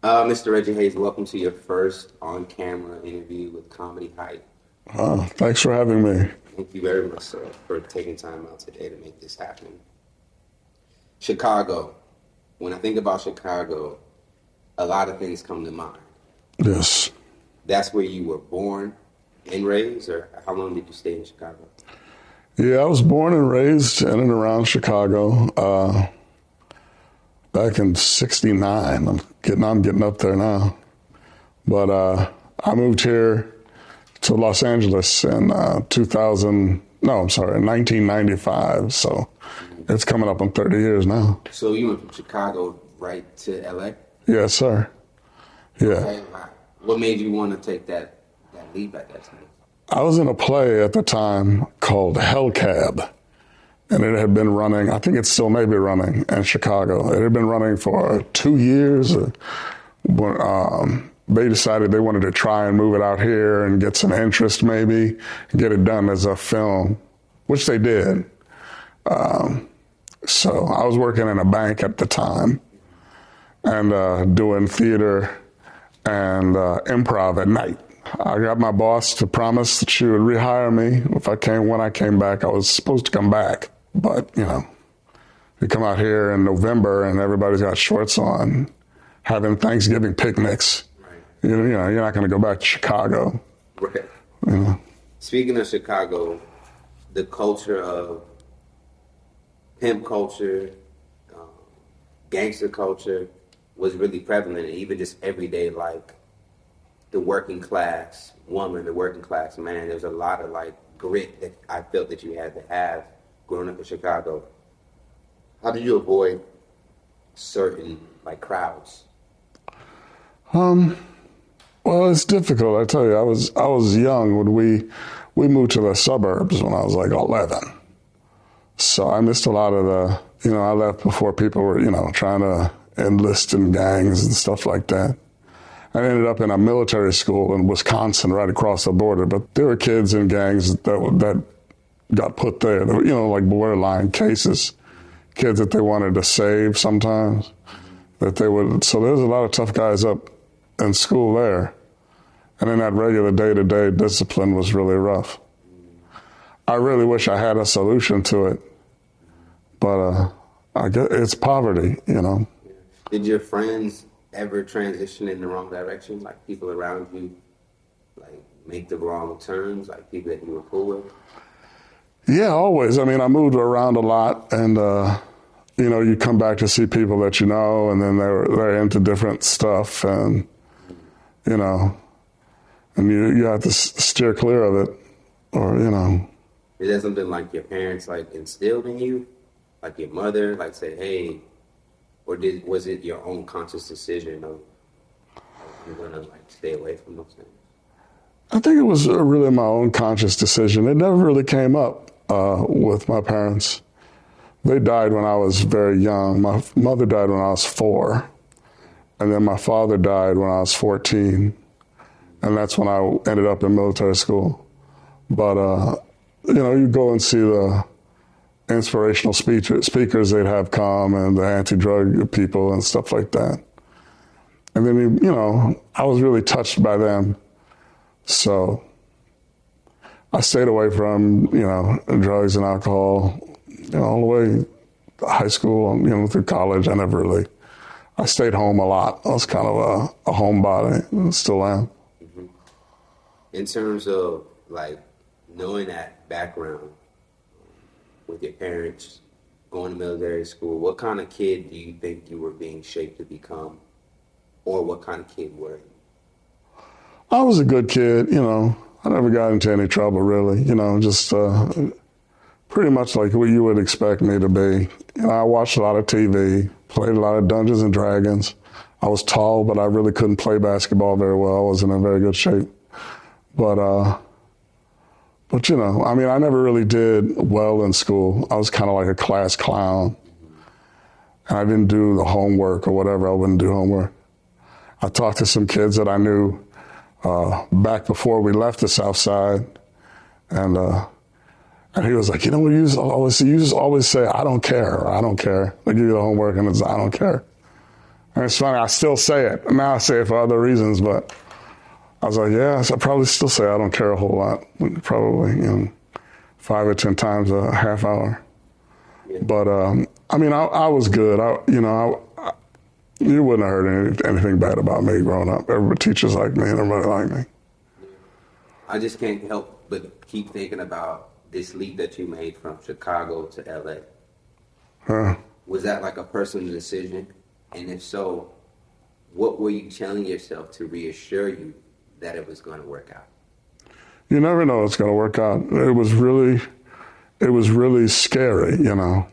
Mr. Reggie Hayes, welcome to your first on-camera interview with Comedy Hype. Thanks for having me. Thank you very much, sir, for taking time out today to make this happen. Chicago. When I think about Chicago, a lot of things come to mind. Yes. That's where you were born and raised, or how long did you stay in Chicago? Yeah, I was born and raised in and around Chicago back in '69. I'm getting up there now. But I moved here to Los Angeles in 1995. So it's coming up on 30 years now. So you went from Chicago right to LA? Yes, sir. Yeah. Okay. What made you want to take that leap at that time? I was in a play at the time called Hellcab, and it had been running, I think it still may be running in Chicago. It had been running for 2 years. They decided they wanted to try and move it out here and get some interest maybe, and get it done as a film, which they did. So I was working in a bank at the time and doing theater and improv at night. I got my boss to promise that she would rehire me when I came back. I was supposed to come back, but you come out here in November and everybody's got shorts on, having Thanksgiving picnics. Right. You're not going to go back to Chicago. Right. You know. Speaking of Chicago, the culture of pimp culture, gangster culture was really prevalent, and even just everyday, like the working class woman, the working class man. There's a lot of like grit that I felt that you had to have growing up in Chicago. How did you avoid certain like crowds? Well, it's difficult. I tell you, I was young when we moved to the suburbs when I was like 11. So I missed a lot of I left before people were, trying to enlist in gangs and stuff like that. I ended up in a military school in Wisconsin, right across the border. But there were kids in gangs that got put there, like borderline cases, kids that they wanted to save sometimes. So there's a lot of tough guys up in school there. And then that regular day-to-day discipline was really rough. I really wish I had a solution to it, but I guess it's poverty, Did your friends ever transition in the wrong direction? Like people around you, like make the wrong turns, like people that you were cool with? Yeah, always. I mean, I moved around a lot, and you come back to see people that you know, and then they're into different stuff, and and you have to steer clear of it, or Is that something like your parents like instilled in you, like your mother, like say, hey, or was it your own conscious decision of you're gonna like stay away from those things? I think it was really my own conscious decision. It never really came up with my parents. They died when I was very young. My mother died when I was 4, and then my father died when I was 14, and that's when I ended up in military school. But you go and see the inspirational speakers they'd have come, and the anti-drug people and stuff like that. And then, I was really touched by them. So I stayed away from, drugs and alcohol, all the way to high school, through college. I stayed home a lot. I was kind of a homebody, and still am. Mm-hmm. In terms of like knowing that background with your parents, going to military school, what kind of kid do you think you were being shaped to become? Or what kind of kid were you? I was a good kid, I never got into any trouble really, just pretty much like what you would expect me to be. I watched a lot of TV, played a lot of Dungeons and Dragons. I was tall, but I really couldn't play basketball very well. I wasn't in very good shape. But I never really did well in school. I was kind of like a class clown. And I didn't do the homework or whatever. I wouldn't do homework. I talked to some kids that I knew back before we left the South Side. And he was like, what you just always say, I don't care, or I don't care. They give you the homework and it's, I don't care. And it's funny, I still say it. Now I say it for other reasons, but I was like, yeah, I probably still say I don't care a whole lot. Probably, 5 or 10 times a half hour. Yeah. But I mean, I was good. You wouldn't have heard anything bad about me growing up. Everybody, teachers like me, and everybody liked me. I just can't help but keep thinking about this leap that you made from Chicago to LA. Was that like a personal decision? And if so, what were you telling yourself to reassure you that it was going to work out? You never know it's going to work out. It was really scary, And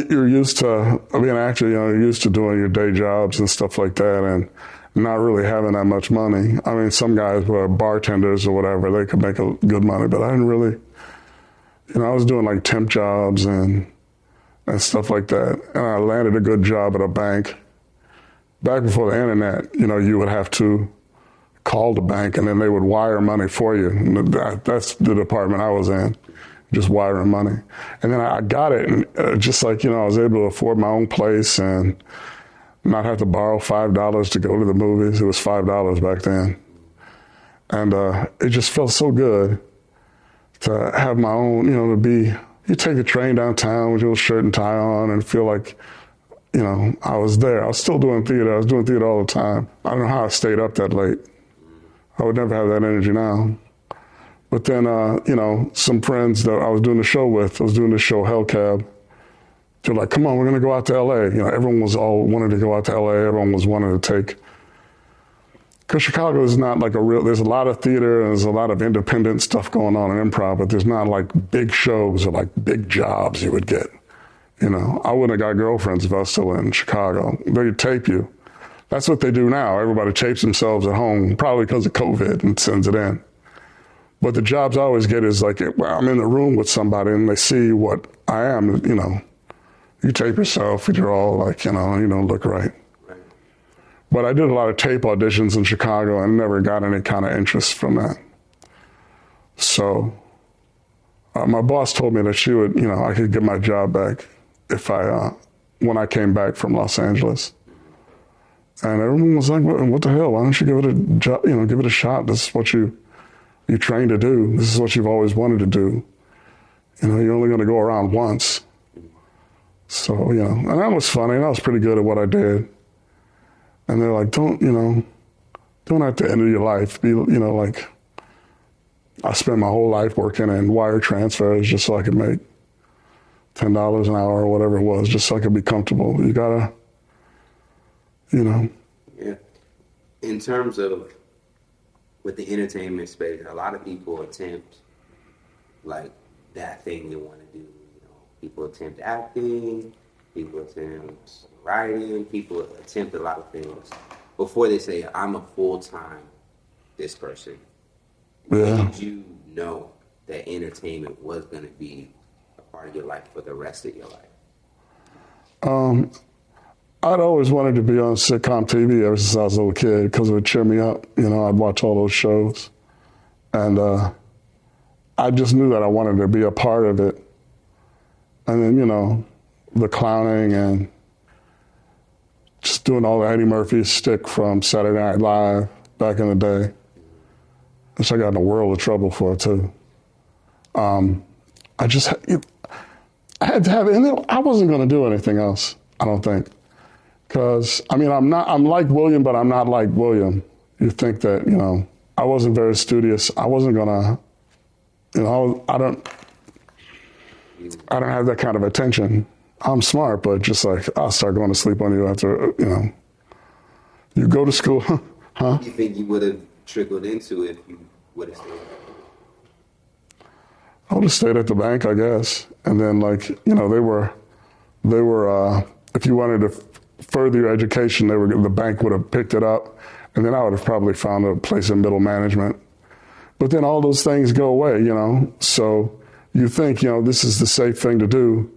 you're used to being an actor, you're used to doing your day jobs and stuff like that, and not really having that much money. I mean, some guys were bartenders or whatever, they could make good money, but I didn't really, I was doing like temp jobs and stuff like that. And I landed a good job at a bank. Back before the internet, you would have to call the bank and then they would wire money for you. And that's the department I was in, just wiring money. And then I got it, and just like, I was able to afford my own place and not have to borrow $5 to go to the movies. It was $5 back then. And it just felt so good to have my own, you take the train downtown with your shirt and tie on and feel like, I was there. I was still doing theater. I was doing theater all the time. I don't know how I stayed up that late. I would never have that energy now. But then, some friends that I was doing the show with, I was doing the show Hellcab. They're like, come on, we're going to go out to LA. Everyone was all wanted to go out to LA. Everyone was wanting to take. Because Chicago is not like there's a lot of theater and there's a lot of independent stuff going on in improv, but there's not like big shows or like big jobs you would get. I wouldn't have got girlfriends if I was still in Chicago. They'd tape you. That's what they do now. Everybody tapes themselves at home, probably because of COVID, and sends it in. But the jobs I always get is like, I'm in the room with somebody and they see what I am, You tape yourself and you're all like, you don't look right. But I did a lot of tape auditions in Chicago and never got any kind of interest from that. So my boss told me that she would, I could get my job back if when I came back from Los Angeles. And everyone was like, what the hell? Why don't you give it a job, give it a shot? This is what you trained to do. This is what you've always wanted to do. You're only going to go around once. So, and that was funny. And I was pretty good at what I did. And they're like, don't at the end of your life be, like, I spent my whole life working in wire transfers just so I could make $10 an hour or whatever it was, just so I could be comfortable. You gotta, Yeah. In terms of with the entertainment space, a lot of people attempt like that thing they want to do. People attempt acting, people attempt writing, people attempt a lot of things before they say, I'm a full-time this person. Yeah. When did you know that entertainment was going to be a part of your life for the rest of your life? I'd always wanted to be on sitcom TV ever since I was a little kid because it would cheer me up. I'd watch all those shows. And I just knew that I wanted to be a part of it. And then, the clowning and just doing all the Eddie Murphy stick from Saturday Night Live back in the day, which I got in a world of trouble for, too. I had to have it. And I wasn't going to do anything else, I don't think. Because, I'm like William, but I'm not like William. You think that, I wasn't very studious. I wasn't going to, I don't have that kind of attention. I'm smart, but just like, I'll start going to sleep on you after, you go to school, huh? You think you would have trickled into it if you would have stayed? I would have stayed at the bank, I guess. And then they were, if you wanted to further your education, the bank would have picked it up. And then I would have probably found a place in middle management. But then all those things go away, So you think, this is the safe thing to do,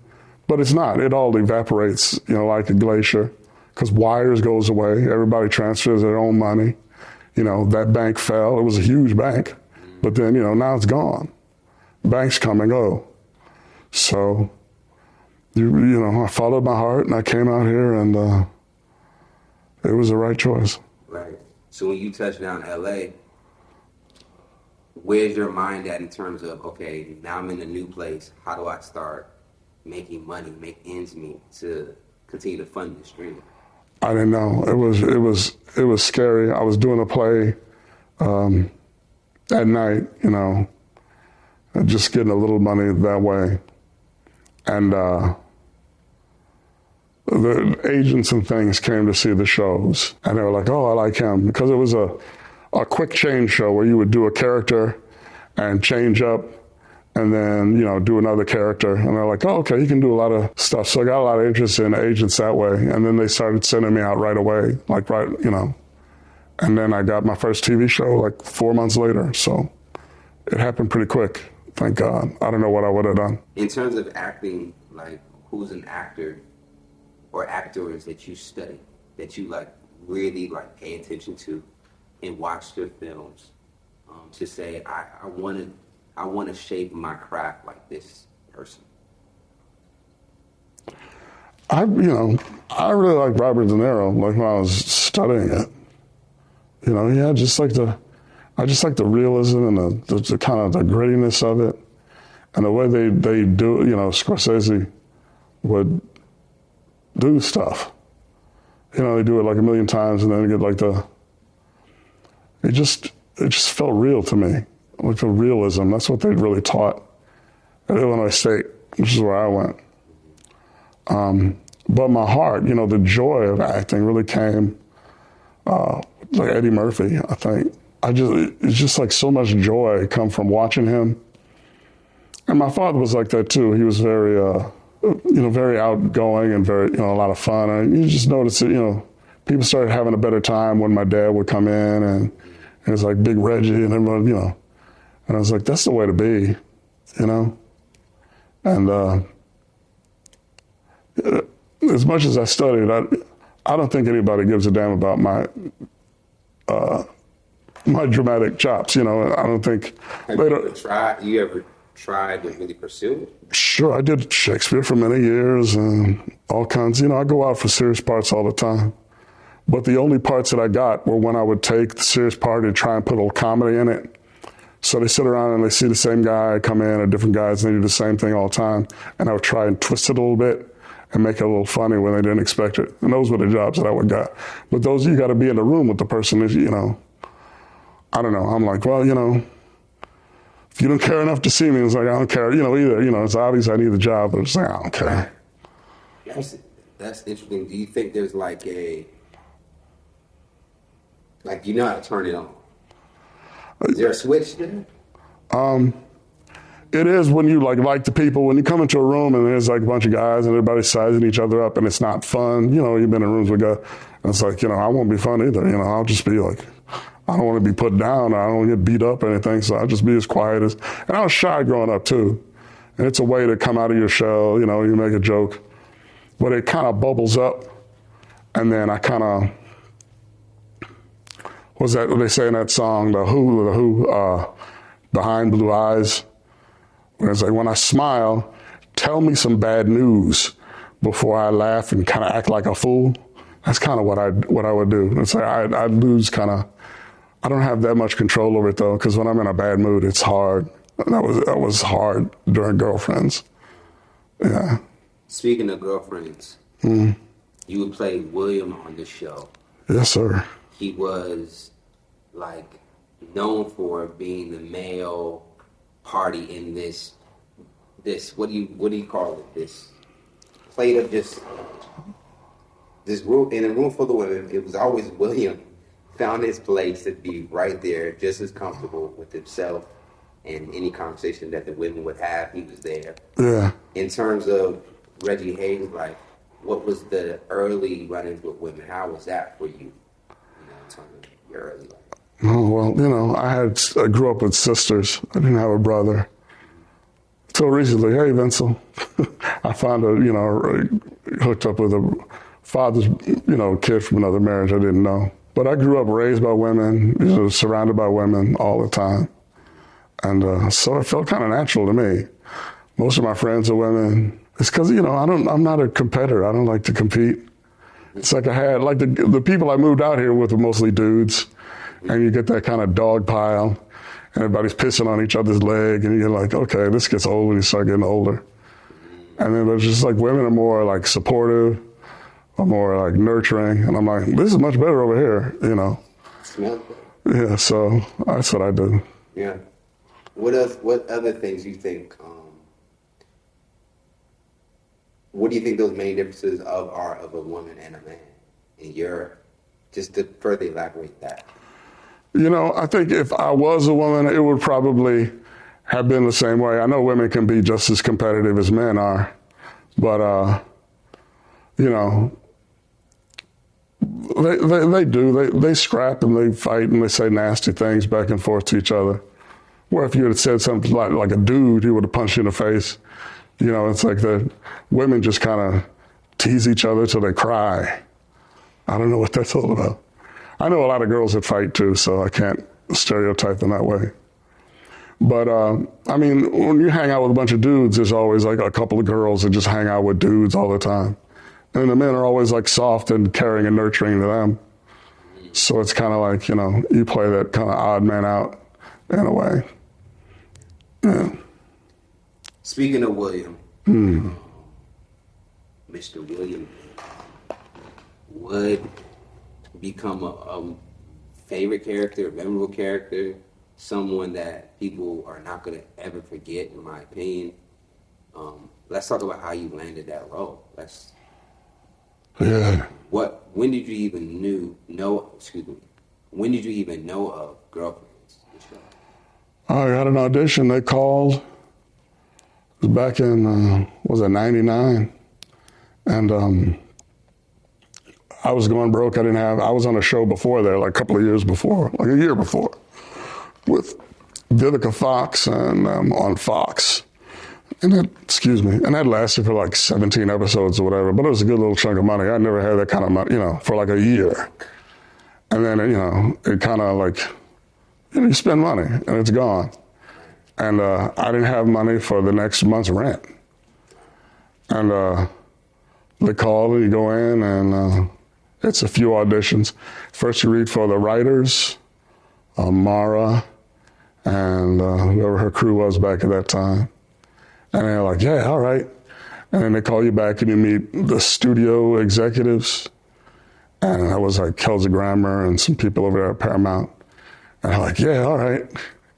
but it's not. It all evaporates, like a glacier, because wires goes away. Everybody transfers their own money. That bank fell. It was a huge bank, but then, now it's gone. Banks come and go. So, I followed my heart and I came out here and It was the right choice. Right. So when you touch down LA, where's your mind at in terms of, okay, now I'm in a new place. How do I start making money, make ends meet to continue to fund this dream? I didn't know. It was scary. I was doing a play at night, you know, and just getting a little money that way. And the agents and things came to see the shows, and they were like, "Oh, I like him," because it was a quick change show where you would do a character and change up, and then, you know, do another character. And they're like, "Oh, okay, you can do a lot of stuff." So I got a lot of interest in agents that way, and then they started sending me out right away, like right, you know. And then I got my first TV show like 4 months later. So it happened pretty quick. Thank God. I don't know what I would have done. In terms of acting, like, who's an actor or actors that you study, that you like really like pay attention to and watch their films, to say, I want to shape my craft like this person? I really like Robert De Niro, like when I was studying it. You know, yeah, I just like the realism and the kind of the grittiness of it, and the way they do, you know, Scorsese would do stuff. You know, they do it like a million times, and then they get like it just felt real to me, like the realism. That's what they really taught at Illinois State, which is where I went. But my heart, you know, the joy of acting really came like Eddie Murphy, I think. It's just like so much joy come from watching him. And my father was like that too. He was very, very outgoing and very, you know, a lot of fun. And you just notice that, you know, people started having a better time when my dad would come in, and it was like Big Reggie and everyone, you know. And I was like, that's the way to be, you know. And as much as I studied, I don't think anybody gives a damn about my dramatic chops, you know. I don't think. You ever tried to really pursue it? Sure, I did Shakespeare for many years and all kinds. You know, I go out for serious parts all the time. But the only parts that I got were when I would take the serious part and try and put a little comedy in it. So they sit around and they see the same guy come in, or different guys, and they do the same thing all the time. And I would try and twist it a little bit and make it a little funny when they didn't expect it. And those were the jobs that I would get. But those, you got to be in the room with the person, you know. I don't know. I'm like, well, you know, if you don't care enough to see me, it's like, I don't care, you know, either. You know, it's obvious I need the job, but it's like, I don't care. That's interesting. Do you think there's like you know how to turn it on? Is there a switch there? It is when you like the people. When you come into a room and there's like a bunch of guys and everybody's sizing each other up and it's not fun. You know, you've been in rooms with guys, and it's like, you know, I won't be fun either. You know, I'll just be like, I don't want to be put down. I don't want to get beat up or anything. So I'll just be as quiet as. And I was shy growing up too. And it's a way to come out of your shell. You know, you make a joke, but it kind of bubbles up, and then I kind of. What's that? What they say in that song? The Who, Behind Blue Eyes. Where it's like, when I smile, tell me some bad news before I laugh and kind of act like a fool. That's kind of what I would do. It's like I'd lose kind of. I don't have that much control over it though, because when I'm in a bad mood, it's hard. That was hard during Girlfriends. Yeah. Speaking of Girlfriends, you would play William on this show. Yes, sir. He was like known for being the male party in this what do you call it? This plate of just this room, in a room full of women. It was always William found his place to be right there, just as comfortable with himself, and any conversation that the women would have, he was there. Yeah. In terms of Reggie Hayes, like, what was the early run-ins with women? How was that for you? You know, in terms of your early life. Oh, well, you know, I grew up with sisters. I didn't have a brother. Until recently, hey, Vincent, I found hooked up with a father's, you know, kid from another marriage I didn't know. But I grew up raised by women, you know, surrounded by women all the time. And so it felt kind of natural to me. Most of my friends are women. It's because, you know, I'm not a competitor. I don't like to compete. It's like I had, like the people I moved out here with were mostly dudes. And you get that kind of dog pile. And everybody's pissing on each other's leg. And you're like, okay, this gets old when you start getting older. And then there's just like women are more like supportive, or more like nurturing. And I'm like, this is much better over here, you know. Smells good. Yeah, so that's what I do. Yeah. What else? What other things you think? What do you think those main differences are of a woman and a man? And just to further elaborate that. You know, I think if I was a woman, it would probably have been the same way. I know women can be just as competitive as men are, but you know, they do. They scrap and they fight and they say nasty things back and forth to each other. Where if you had said something like a dude, he would have punched you in the face. You know, it's like the women just kind of tease each other till they cry. I don't know what that's all about. I know a lot of girls that fight too, so I can't stereotype them that way. But I mean, when you hang out with a bunch of dudes, there's always like a couple of girls that just hang out with dudes all the time. And the men are always like soft and caring and nurturing to them. So it's kind of like, you know, you play that kind of odd man out in a way. Yeah. Speaking of William, Mr. William would become a favorite character, a memorable character, someone that people are not going to ever forget, in my opinion. Let's talk about how you landed that role. Yeah. When did you even when did you even know of Girlfriends? I got an audition. They called. It was back in, was it 99? And I was going broke. I was on a show before there, like a couple of years before, like a year before, with Vivica Fox and on Fox. And that lasted for like 17 episodes or whatever, but it was a good little chunk of money. I never had that kind of money, you know, for like a year. And then, you know, it kind of like, you know, you spend money and it's gone. And I didn't have money for the next month's rent. And they call and you go in and it's a few auditions. First you read for the writers, Mara, and whoever her crew was back at that time. And they're like, yeah, all right. And then they call you back and you meet the studio executives. And that was like Kelsey Grammer and some people over there at Paramount. And they're like, yeah, all right.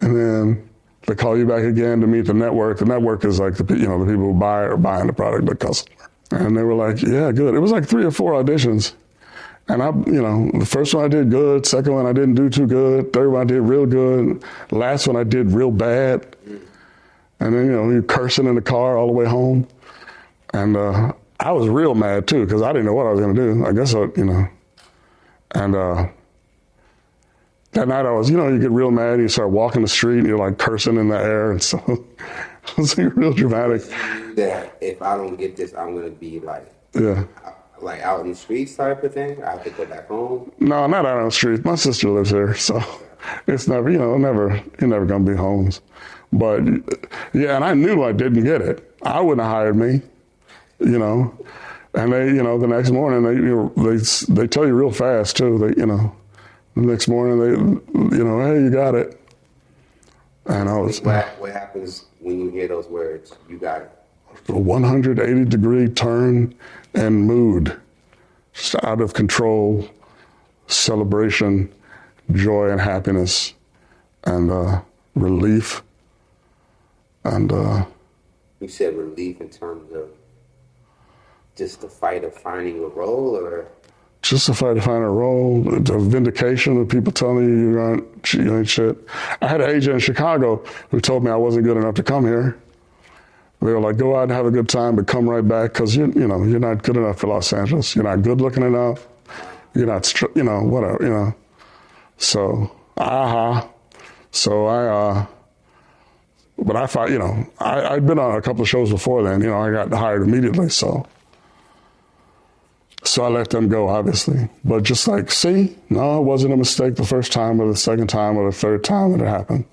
And then they call you back again to meet the network. The network is like the people who are buying the product, the customer. And they were like, yeah, good. It was like 3 or 4 auditions. And the first one I did good, second one I didn't do too good, third one I did real good, last one I did real bad. And then, you're cursing in the car all the way home. And I was real mad too, because I didn't know what I was going to do. I guess, and that night I was, you get real mad and you start walking the street and you're like cursing in the air and so it was like real dramatic. That if I don't get this, I'm going to be like out in the streets type of thing. I have to go back home. No, not out on the streets. My sister lives here, so it's never, you're never going to be homes. But yeah, and I knew I didn't get it. I wouldn't have hired me, And they, the next morning they tell you real fast too. The next morning they, hey, you got it. And I was. What happens when you hear those words? You got it. A 180-degree turn and mood, just out of control, celebration, joy and happiness, and relief. And you said relief in terms of just the fight of finding a role, or just the fight to find a role, the vindication of people telling you ain't shit. I had an agent in Chicago who told me I wasn't good enough to come here. They were like, go out and have a good time, but come right back because you're not good enough for Los Angeles. You're not good looking enough. You're not, whatever, So, So but I thought, I'd been on a couple of shows before then. I got hired immediately, so I let them go, obviously. But just like, no, it wasn't a mistake the first time or the second time or the third time that it happened.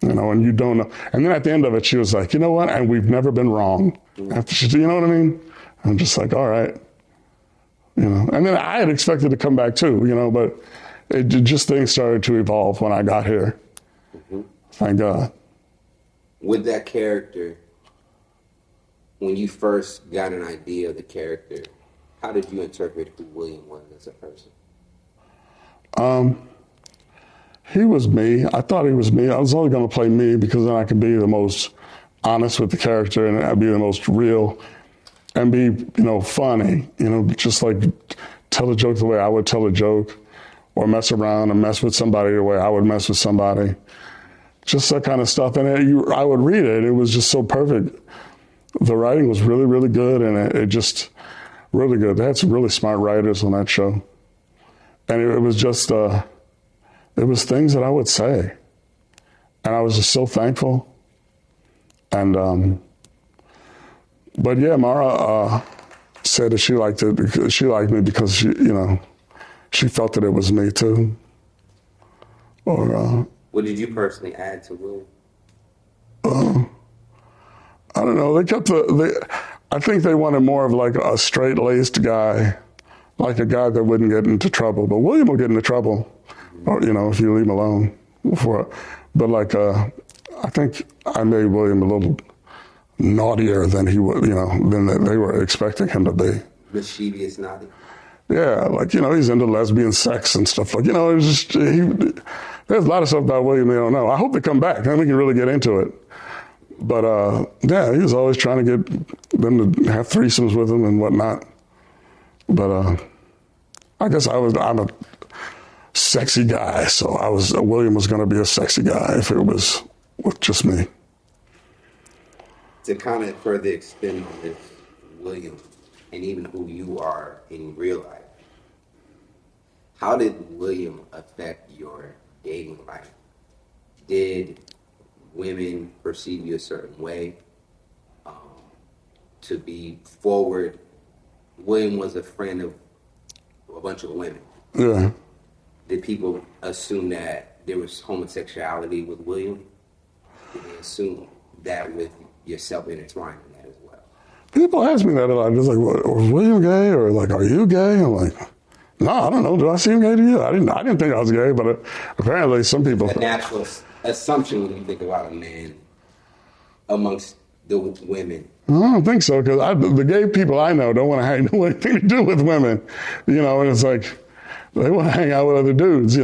And you don't know. And then at the end of it, she was like, you know what? And we've never been wrong. After she, you know what I mean? I'm just like, all right. And then I had expected to come back too, but just things started to evolve when I got here. Mm-hmm. Thank God. With that character, when you first got an idea of the character, how did you interpret who William was as a person? He was me. I thought he was me. I was only going to play me because then I could be the most honest with the character and I'd be the most real and be, funny, just like tell a joke the way I would tell a joke or mess around and mess with somebody the way I would mess with somebody. Just that kind of stuff. And I would read it. It was just so perfect. The writing was really, really good and it just really good. They had some really smart writers on that show. And it was just, it was things that I would say. And I was just so thankful. And, but yeah, Mara said that she liked it because she liked me because she felt that it was me too. Or, what did you personally add to William? I don't know. They kept I think they wanted more of like a straight-laced guy, like a guy that wouldn't get into trouble. But William will get into trouble, or, if you leave him alone. But like, I think I made William a little naughtier than he would, than they were expecting him to be. Mischievous, naughty. Yeah, like, he's into lesbian sex and stuff. Like, it's just, there's a lot of stuff about William they don't know. I hope they come back, then we can really get into it. But, yeah, he was always trying to get them to have threesomes with him and whatnot. But I guess I'm a sexy guy, so William was going to be a sexy guy if it was with just me. To kind of further extend on this, William, and even who you are in real life, how did William affect your dating life? Did women perceive you a certain way? To be forward, William was a friend of a bunch of women. Yeah. Did people assume that there was homosexuality with William? Did they assume that with yourself intertwined in that as well? People ask me that a lot. It's like, was William gay? Or like, are you gay? I'm like, no, I don't know. Do I seem gay to you? I didn't think I was gay, but apparently some people. A natural assumption when you think about a man amongst the women. I don't think so, because the gay people I know don't want to have anything to do with women, and it's like they want to hang out with other dudes,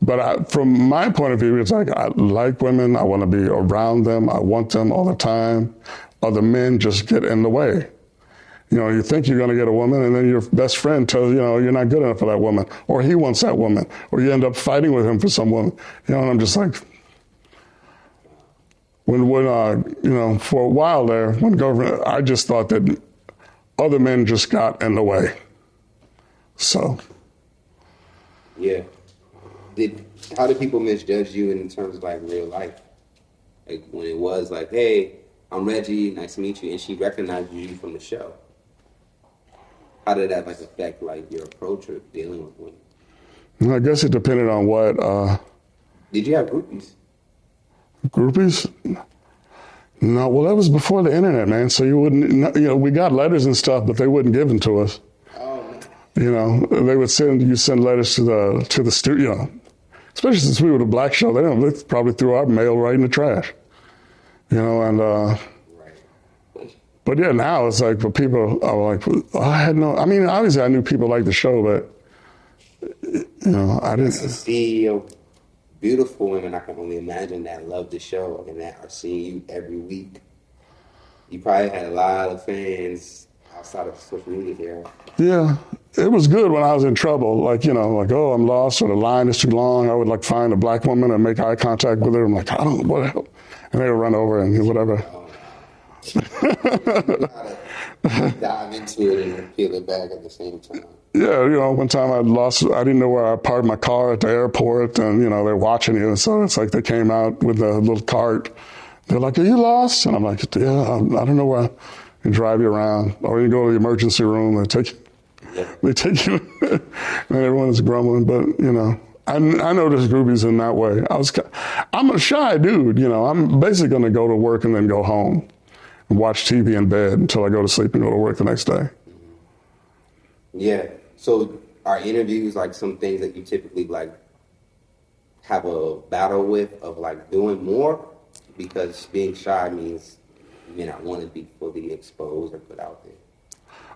But from my point of view, it's like I like women. I want to be around them. I want them all the time. Other men just get in the way. You think you're going to get a woman, and then your best friend tells you, you're not good enough for that woman, or he wants that woman, or you end up fighting with him for some woman. And I'm just like, when for a while there, when government, I just thought that other men just got in the way. So. Yeah. How did people misjudge you in terms of like real life? Like when it was like, hey, I'm Reggie, nice to meet you, and she recognized you from the show. How did that like affect like your approach or dealing with women? I guess it depended on what. Did you have groupies? Groupies? No, well, that was before the internet, man. So you wouldn't, we got letters and stuff, but they wouldn't give them to us. Oh, man. They would send letters to the studio, especially since we were the black show. They probably threw our mail right in the trash, and. Right. But yeah, now it's like, but people are like, obviously I knew people liked the show, but I didn't. To see beautiful women, I can only imagine that love the show and that are seeing you every week. You probably had a lot of fans outside of social media here. Yeah, it was good when I was in trouble. Like, oh, I'm lost or the line is too long. I would like find a black woman and make eye contact with her. I'm like, I don't know what the hell. And they would run over and whatever. You gotta dive into it and peel it back at the same time. Yeah, one time I didn't know where I parked my car at the airport, and, they're watching you. So it's like they came out with a little cart. They're like, are you lost? And I'm like, yeah, I don't know where. And drive you around. Or you go to the emergency room, they take you, and everyone's grumbling. But, I noticed groupies in that way. I'm a shy dude, I'm basically going to go to work and then go home and watch TV in bed until I go to sleep and go to work the next day. Yeah. So are interviews like some things that you typically like have a battle with of like doing more? Because being shy means you may not want to be fully exposed or put out there.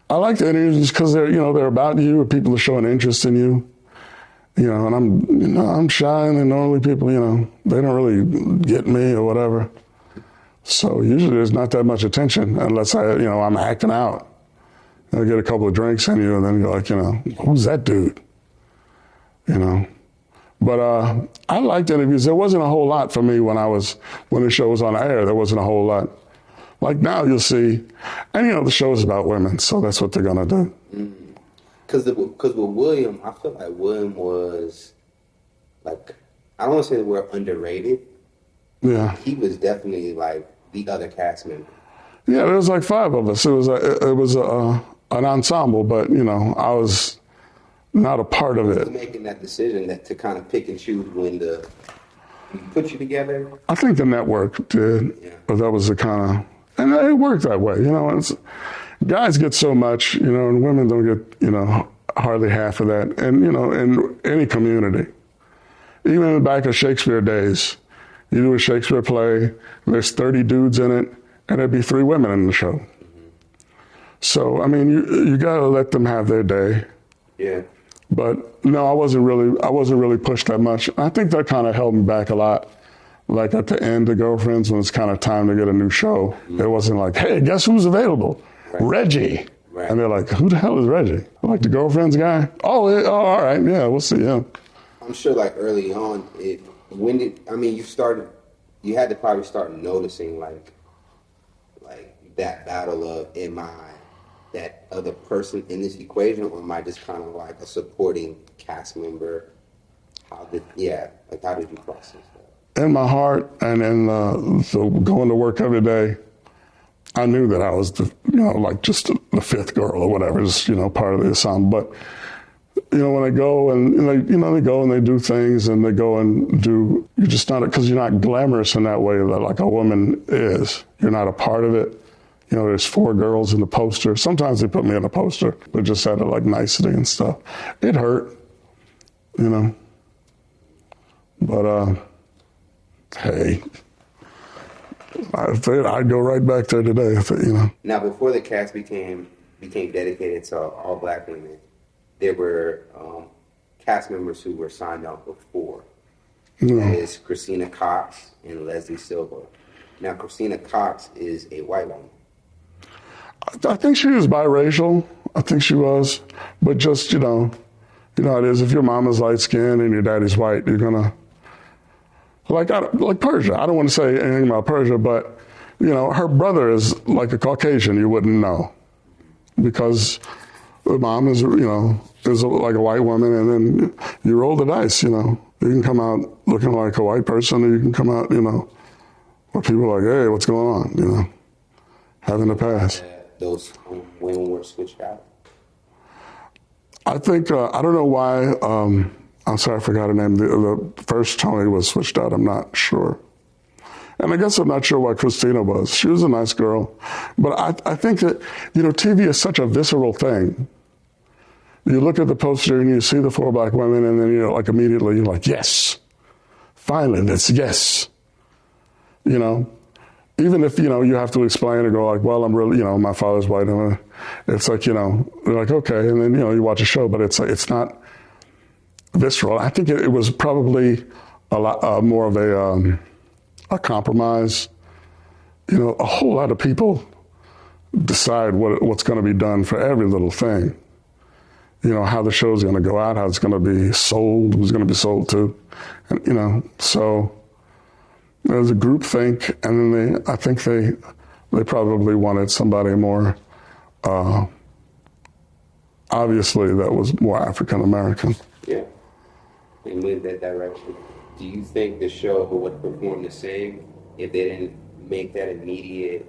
I like the interviews because they're about you, or people are showing interest in you. And I'm shy, and then normally people, they don't really get me or whatever. So usually there's not that much attention unless I'm acting out. I get a couple of drinks in you, and then you're like, who's that dude? But I liked interviews. There wasn't a whole lot for me when the show was on the air. There wasn't a whole lot. Like now you'll see, and the show is about women, so that's what they're gonna do. Because with William, I feel like William was like, I don't want to say the word underrated. Yeah, he was definitely like the other cast member. Yeah, there was like 5 of us. It was an ensemble, but I was not a part of it. Making that decision to kind of pick and choose when to put you together. I think the network did, but that was the kind of, and it worked that way. Guys get so much, and women don't get, hardly half of that. And in any community, even back in Shakespeare days, you do a Shakespeare play, there's 30 dudes in it, and there'd be 3 women in the show. Mm-hmm. So, I mean, you gotta let them have their day. Yeah. But no, I wasn't really pushed that much. I think that kind of held me back a lot. Like at the end of Girlfriends, when it's kind of time to get a new show, It wasn't like, hey, guess who's available? Right. Reggie. Right. And they're like, who the hell is Reggie? I'm like, the Girlfriends guy? Oh, all right, yeah, we'll see him. I'm sure like early on, you had to probably start noticing like that battle of, am I that other person in this equation, or am I just kind of like a supporting cast member? How did you process that? In my heart, and so going to work every day, I knew that I was just the 5th girl or whatever, just part of the ensemble. But when they go and they go and they do things, and they go and do, you're just not, because you're not glamorous in that way that like a woman is. You're not a part of it. There's 4 girls in the poster. Sometimes they put me in a poster, but just out of like nicety and stuff. It hurt, But hey, I'd go right back there today if Now, before the cast became dedicated to all black women, there were cast members who were signed on before. That is Christina Cox and Leslie Silva. Now, Christina Cox is a white woman. I think she was biracial. I think she was. But just, how it is. If your mama's light skinned and your daddy's white, you're going to, like Persia. I don't want to say anything about Persia, but, her brother is like a Caucasian you wouldn't know. Because the mom is, like a white woman, and then you roll the dice, You can come out looking like a white person, or you can come out, where people are like, hey, what's going on, having to pass. Those women were switched out? I think, I don't know why, I'm sorry, I forgot her name. The first Tony was switched out, I'm not sure. And I guess I'm not sure why Christina was. She was a nice girl. But I think that, TV is such a visceral thing. You look at the poster and you see the 4 black women, and then immediately you're like, yes, finally, that's yes. Even if, you have to explain or go like, well, I'm really, my father's white. And it's like, they're like, okay. And then, you watch a show, but it's not visceral. I think it was probably a lot more of a compromise. A whole lot of people decide what's going to be done for every little thing. How the show's going to go out, how it's going to be sold, who's going to be sold to. And, so there's a group think, and then I think they probably wanted somebody more, obviously that was more African American. Yeah, and with that direction, do you think the show would perform the same if they didn't make that immediate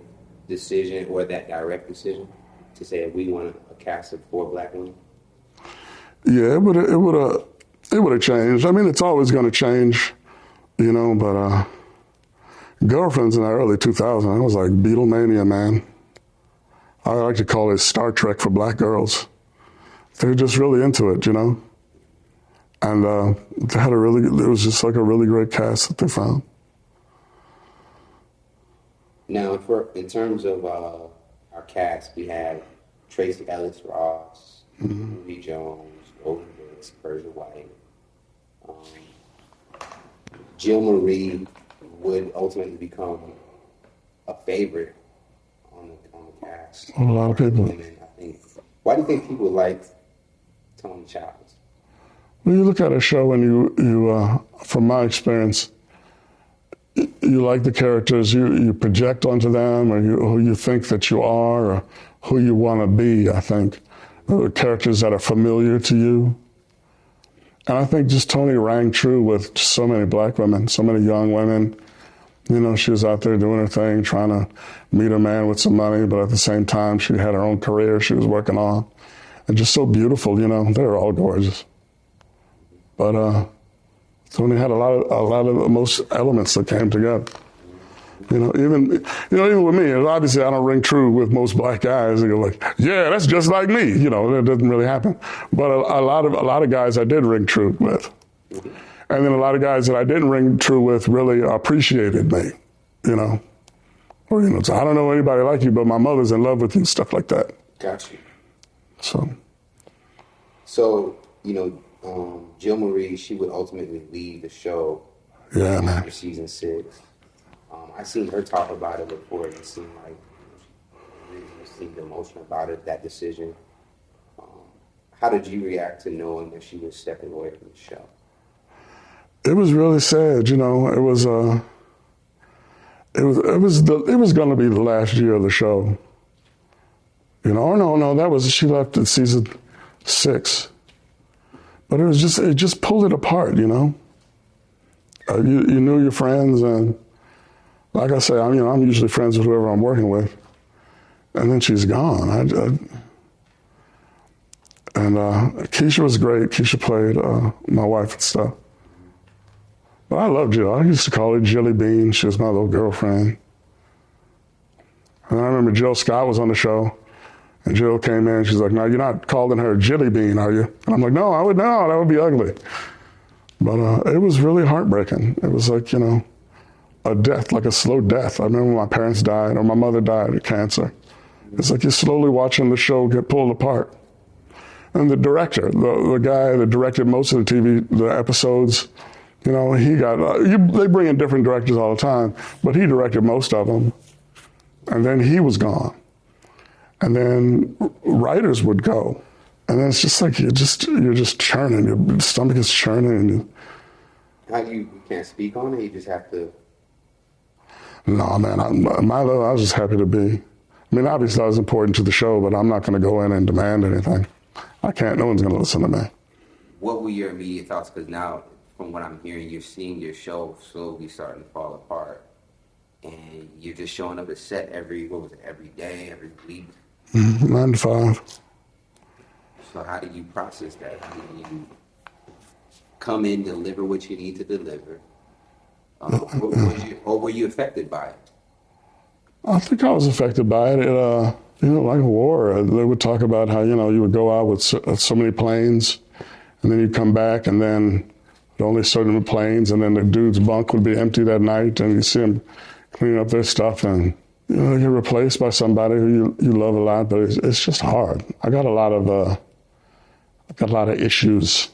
decision or that direct decision to say we want a cast of 4 black women? Yeah, it would have changed. I mean, it's always going to change, but Girlfriends in the early 2000s, it was like Beatlemania, man. I like to call it Star Trek for black girls. they were just really into it, And they had it was just like a really great cast that they found. Now, in terms of our cast, we had Tracy Ellis Ross, Ruby Jones, Golden Brooks, Persia White. Jill Marie would ultimately become a favorite on the cast. A lot of people. Women, I think. Why do you think people like Tony Childs? When you look at a show and you from my experience, you like the characters, you project onto them, or who you think that you are, or who you want to be, I think. The characters that are familiar to you. And I think just Tony rang true with so many black women, so many young women. She was out there doing her thing, trying to meet a man with some money, but at the same time, she had her own career she was working on. And just so beautiful, they were all gorgeous. But Tony had a lot of the most elements that came together. Even with me, obviously I don't ring true with most black guys. They go like, yeah, that's just like me. That doesn't really happen. But a lot of guys I did ring true with. And then a lot of guys that I didn't ring true with really appreciated me, Or, so I don't know anybody like you, but my mother's in love with you, stuff like that. Got you. So, Jill Marie, she would ultimately leave the show after season 6. I seen her talk about it before, and it seemed like she seemed emotional about it, that decision. How did you react to knowing that she was stepping away from the show? It was really sad, It was going to be the last year of the show. She left at season 6. But it just pulled it apart, You knew your friends, and like I say, I'm usually friends with whoever I'm working with, and then she's gone. And Keisha was great. Keisha played my wife and stuff. But I loved Jill. I used to call her Jilly Bean. She was my little girlfriend. And I remember Jill Scott was on the show, and Jill came in. She's like, "No, you're not calling her Jilly Bean, are you?" And I'm like, "No, that would be ugly." But it was really heartbreaking. It was like, a death, like a slow death. I remember when my parents died, or my mother died of cancer. It's like you're slowly watching the show get pulled apart. And the director, the guy that directed most of the episodes, he got, they bring in different directors all the time, but he directed most of them. And then he was gone. And then writers would go. And then it's just like you're just churning, your stomach is churning. You can't speak on it, you just have to. No, man, I was just happy to be. Obviously I was important to the show, but I'm not going to go in and demand anything. I can't, no one's going to listen to me. What were your immediate thoughts? Because now, from what I'm hearing, you're seeing your show slowly starting to fall apart. And you're just showing up at set every day, every week? 9 to 5. So how do you process that? How do you come in, deliver what you need to deliver? Or were you affected by it? I think I was affected by it. Like a war. They would talk about how, you would go out with so many planes, and then you'd come back, and then only certain planes, and then the dude's bunk would be empty that night, and you see them cleaning up their stuff, and they get replaced by somebody who you love a lot, but it's just hard. I got a lot of issues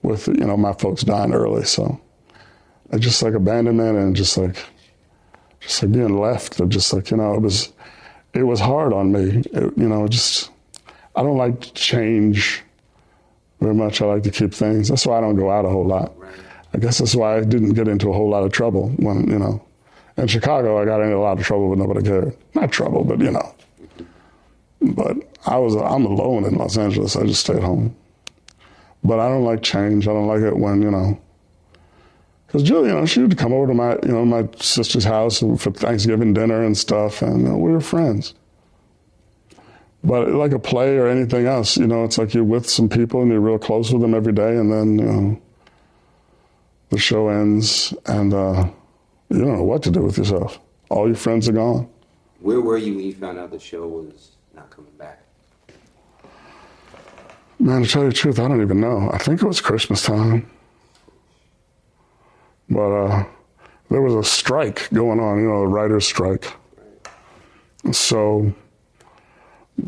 with, my folks dying early, so. It's just like abandonment and just like being left. It was hard on me. I don't like to change very much. I like to keep things. That's why I don't go out a whole lot. Right. I guess that's why I didn't get into a whole lot of trouble when, in Chicago, I got into a lot of trouble, but nobody cared. Not trouble, but, But I'm alone in Los Angeles. I just stayed home. But I don't like change. I don't like it when, because Jill, she would come over to my sister's house for Thanksgiving dinner and stuff, and we were friends. But like a play or anything else, it's like you're with some people and you're real close with them every day, and then, the show ends, and you don't know what to do with yourself. All your friends are gone. Where were you when you found out the show was not coming back? Man, to tell you the truth, I don't even know. I think it was Christmas time. But there was a strike going on, a writer's strike. So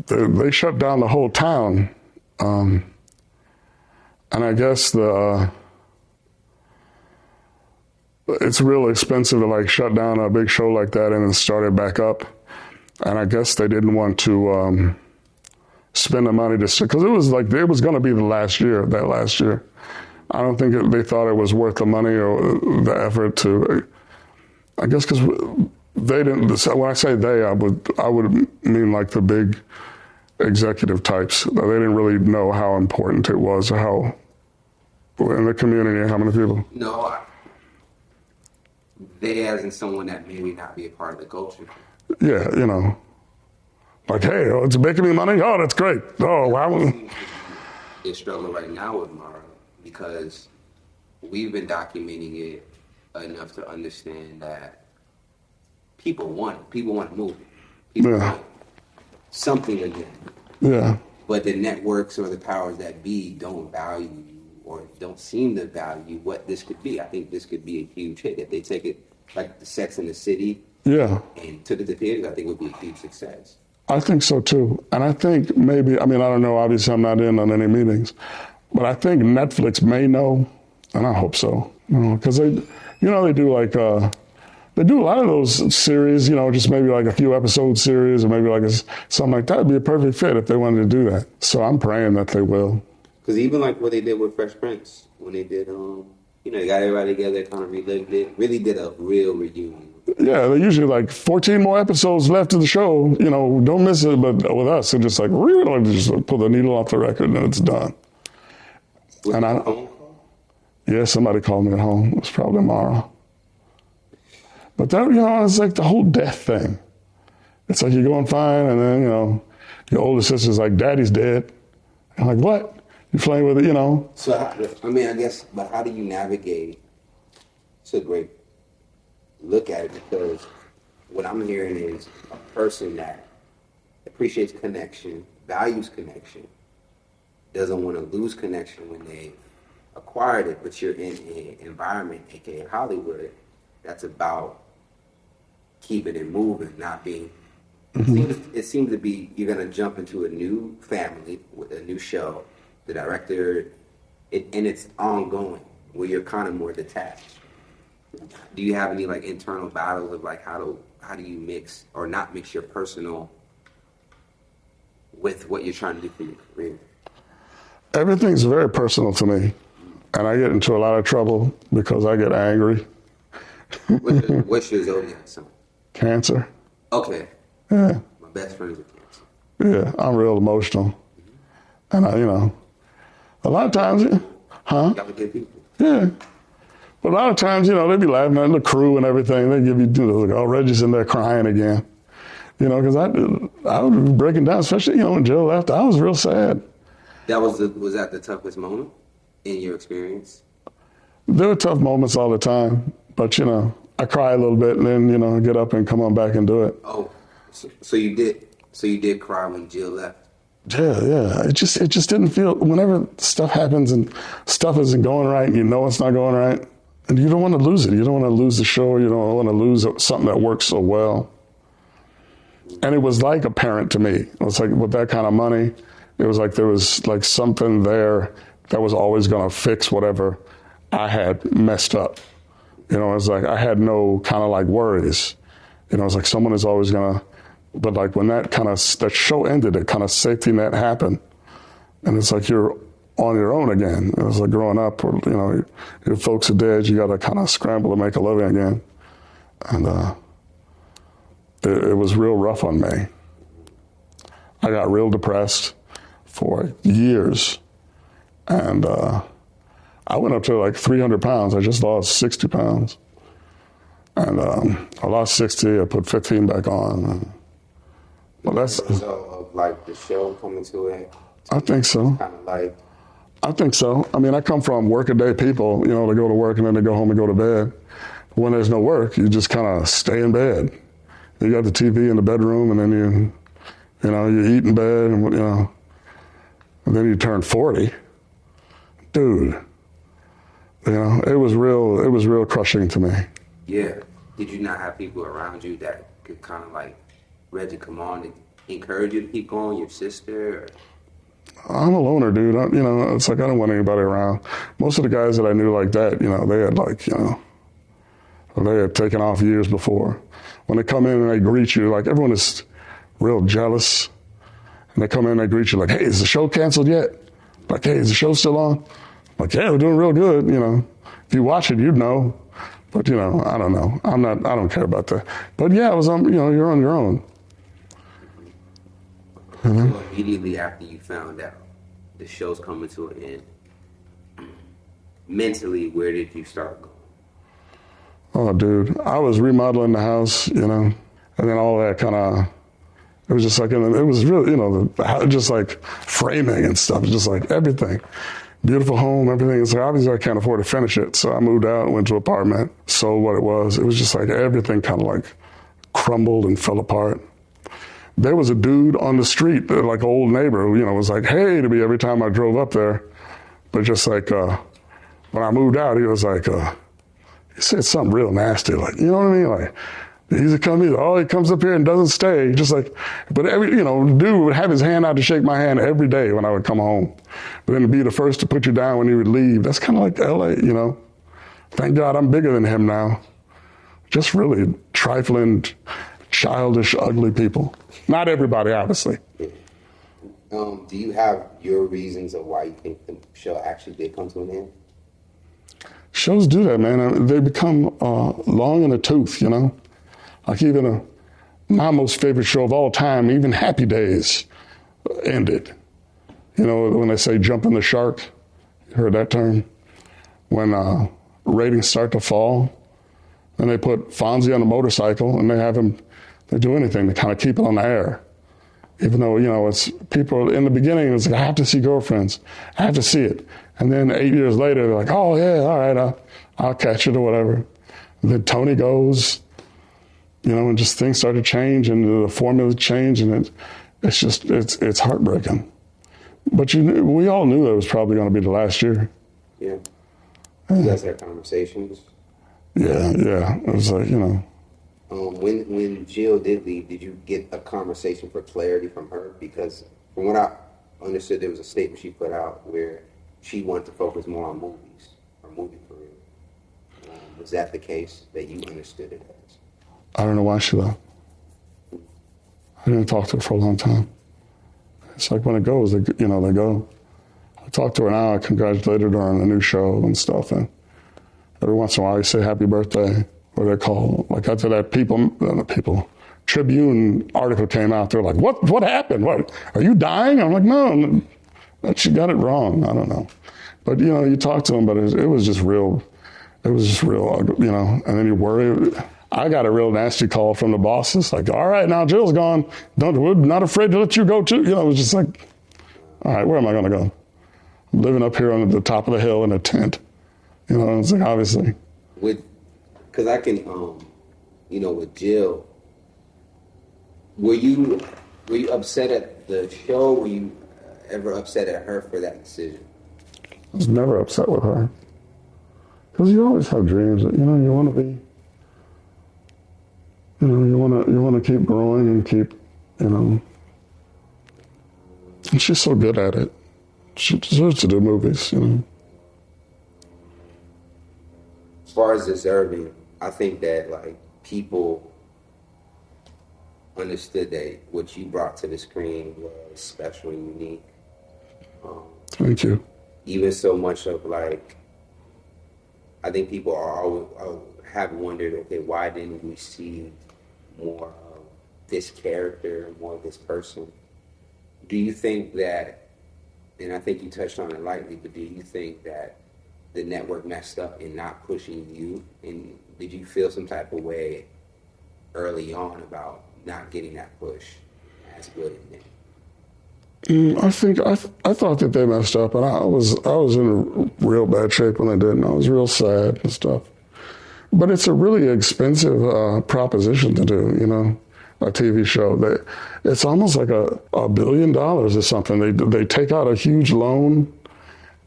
they shut down the whole town. And I guess it's really expensive to like shut down a big show like that and then start it back up. And I guess they didn't want to spend the money because it was going to be the last year, that last year. I don't think they thought it was worth the money or the effort to, I guess because they didn't, when I say they, I would mean like the big executive types. They didn't really know how important it was or how, in the community, how many people. No, they as in someone that maybe not be a part of the culture. Yeah, like, hey, it's making me money? Oh, that's great. Oh, wow. They're struggling right now with Mara because we've been documenting it enough to understand that people want it. People want a movie. People want something again. Yeah. But the networks or the powers that be don't value or don't seem to value what this could be. I think this could be a huge hit. If they take it like the Sex and the City and took it to theaters, I think it would be a huge success. I think so too. And I think maybe, I don't know, obviously I'm not in on any meetings, but I think Netflix may know, and I hope so, because they do like, they do a lot of those series, just maybe like a few episode series or maybe like something like that would be a perfect fit if they wanted to do that. So I'm praying that they will. Because even like what they did with Fresh Prince, when they did, they got everybody together, kind of relived it, really did a real reunion. Yeah, they usually like 14 more episodes left of the show, don't miss it. But with us, they're just like, really just pull the needle off the record and it's done. Yeah, somebody called me at home. It was probably Mara. But that, it's like the whole death thing. It's like you're going fine, and then, your older sister's like, Daddy's dead. I'm like, what? You're playing with it, So, I guess, but how do you navigate? It's a great look at it because what I'm hearing is a person that appreciates connection, values connection, doesn't want to lose connection when they acquired it, but you're in an environment, aka Hollywood, that's about keeping it moving, not being. It seems to be you're going to jump into a new family with a new show, the director, and it's ongoing where you're kind of more detached. Do you have any like internal battles of like how do you mix or not mix your personal with what you're trying to do for your career? Everything's very personal to me, and I get into a lot of trouble because I get angry. What's your zodiac sign? Cancer. Okay. Yeah. My best friend's a Cancer. Yeah, I'm real emotional, and a lot of times, Y'all are good people. Yeah. But a lot of times, they be laughing at the crew and everything. They give you, like, oh, Reggie's in there crying again. Because I was breaking down, especially, when Jill left. I was real sad. Was that the toughest moment in your experience? There were tough moments all the time. But, I cry a little bit and then, get up and come on back and do it. Oh, so you did cry when Jill left? Yeah. It just didn't feel, whenever stuff happens and stuff isn't going right, and it's not going right, and you don't want to lose it. You don't want to lose the show. You don't want to lose something that works so well. And it was like a parent to me. It was like with that kind of money, it was like there was like something there that was always going to fix whatever I had messed up. It was like I had no kind of like worries. It was like someone is always going to, but like when that show ended, it kind of safety net happened. And it's like you're on your own again. It was like growing up, or, your folks are dead, you got to kind of scramble to make a living again. And it was real rough on me. I got real depressed for years. And I went up to like 300 pounds. I just lost 60 pounds. And I lost 60, I put 15 back on. Well, that's a result of like the show coming to it. I think so. Kind of like. I think so. I come from workaday people, they go to work and then they go home and go to bed. When there's no work, you just kind of stay in bed. You got the TV in the bedroom, and then you eat in bed, and And then you turn 40. Dude, you know, it was real crushing to me. Yeah. Did you not have people around you that could kind of like, Reggie, come on, and encourage you to keep going? Your sister? Or? I'm a loner, dude. You know, it's like I don't want anybody around. Most of the guys that I knew like that, you know, they had like, you know, they had taken off years before. When they come in and they greet you, like everyone is real jealous. And they come in and they greet you like, hey, is the show canceled yet? Like, hey, is the show still on? Like, yeah, we're doing real good, you know. If you watch it, you'd know. But, you know, I don't know. I don't care about that. But yeah, it was on, you know, you're on your own. So immediately after you found out the show's coming to an end, mentally, where did you start going? Oh, dude, I was remodeling the house, you know, and then all that kind of, it was just like, it was really, you know, just like framing and stuff, just like everything. Beautiful home, everything. It's like, obviously I can't afford to finish it. So I moved out, went to an apartment, sold what it was. It was just like everything kind of like crumbled and fell apart. There was a dude on the street, like an old neighbor, who, you know, was like, hey to me every time I drove up there. But just like, when I moved out, he was like, he said something real nasty, like, you know what I mean? Like, he comes up here and doesn't stay. Just like, but you know, dude would have his hand out to shake my hand every day when I would come home. But then to be the first to put you down when he would leave, that's kind of like LA, you know? Thank God I'm bigger than him now. Just really trifling, childish, ugly people. Not everybody, obviously. Do you have your reasons of why you think the show actually did come to an end? Shows do that, man. They become long in the tooth, you know? Like even my most favorite show of all time, even Happy Days, ended. You know, when they say jumping the shark, you heard that term? When ratings start to fall, and they put Fonzie on a motorcycle and they do anything to kind of keep it on the air. Even though, you know, it's people in the beginning, it was like, I have to see Girlfriends. I have to see it. And then 8 years later, they're like, oh yeah, all right, I'll catch it or whatever. And then Tony goes, you know, and just things start to change and the formula change, and it's heartbreaking. But we all knew it was probably going to be the last year. Yeah. You guys had conversations? Yeah. It was like, you know. When Jill did leave, did you get a conversation for clarity from her? Because from what I understood, there was a statement she put out where she wanted to focus more on movies, or movie career. Was that the case that you understood it as? I don't know why she left. I didn't talk to her for a long time. It's like when it goes, they go. I talked to her now, I congratulated her on the new show and stuff, and every once in a while I say happy birthday, or they call, like after that People Tribune article came out, they're like, what happened? What, are you dying? I'm like, no, she got it wrong, I don't know. But you know, you talk to them, but it was just real ugly, you know, and then you worry. I got a real nasty call from the bosses, like, all right, now Jill's gone. We're not afraid to let you go too. You know, it was just like, all right, where am I going to go? I'm living up here on the top of the hill in a tent. You know, it's like, obviously. Because I can, you know, with Jill, were you upset at the show? Were you ever upset at her for that decision? I was never upset with her. Because you always have dreams that, you know, you want to be. You know, you want to keep growing and keep, you know. And she's so good at it. She deserves to do movies, you know. As far as deserving, I think that like people understood that what you brought to the screen was special and unique. Thank you. Even so much of like, I think people have wondered, okay, why didn't we see more of this character, more of this person? Do you think that, and I think you touched on it lightly, but do you think that the network messed up in not pushing you? And did you feel some type of way early on about not getting that push as good as then? I thought that they messed up, and I was in real bad shape when they didn't. I was real sad and stuff. But it's a really expensive proposition to do, you know. a TV show. It's almost like $1 billion or something. They take out a huge loan,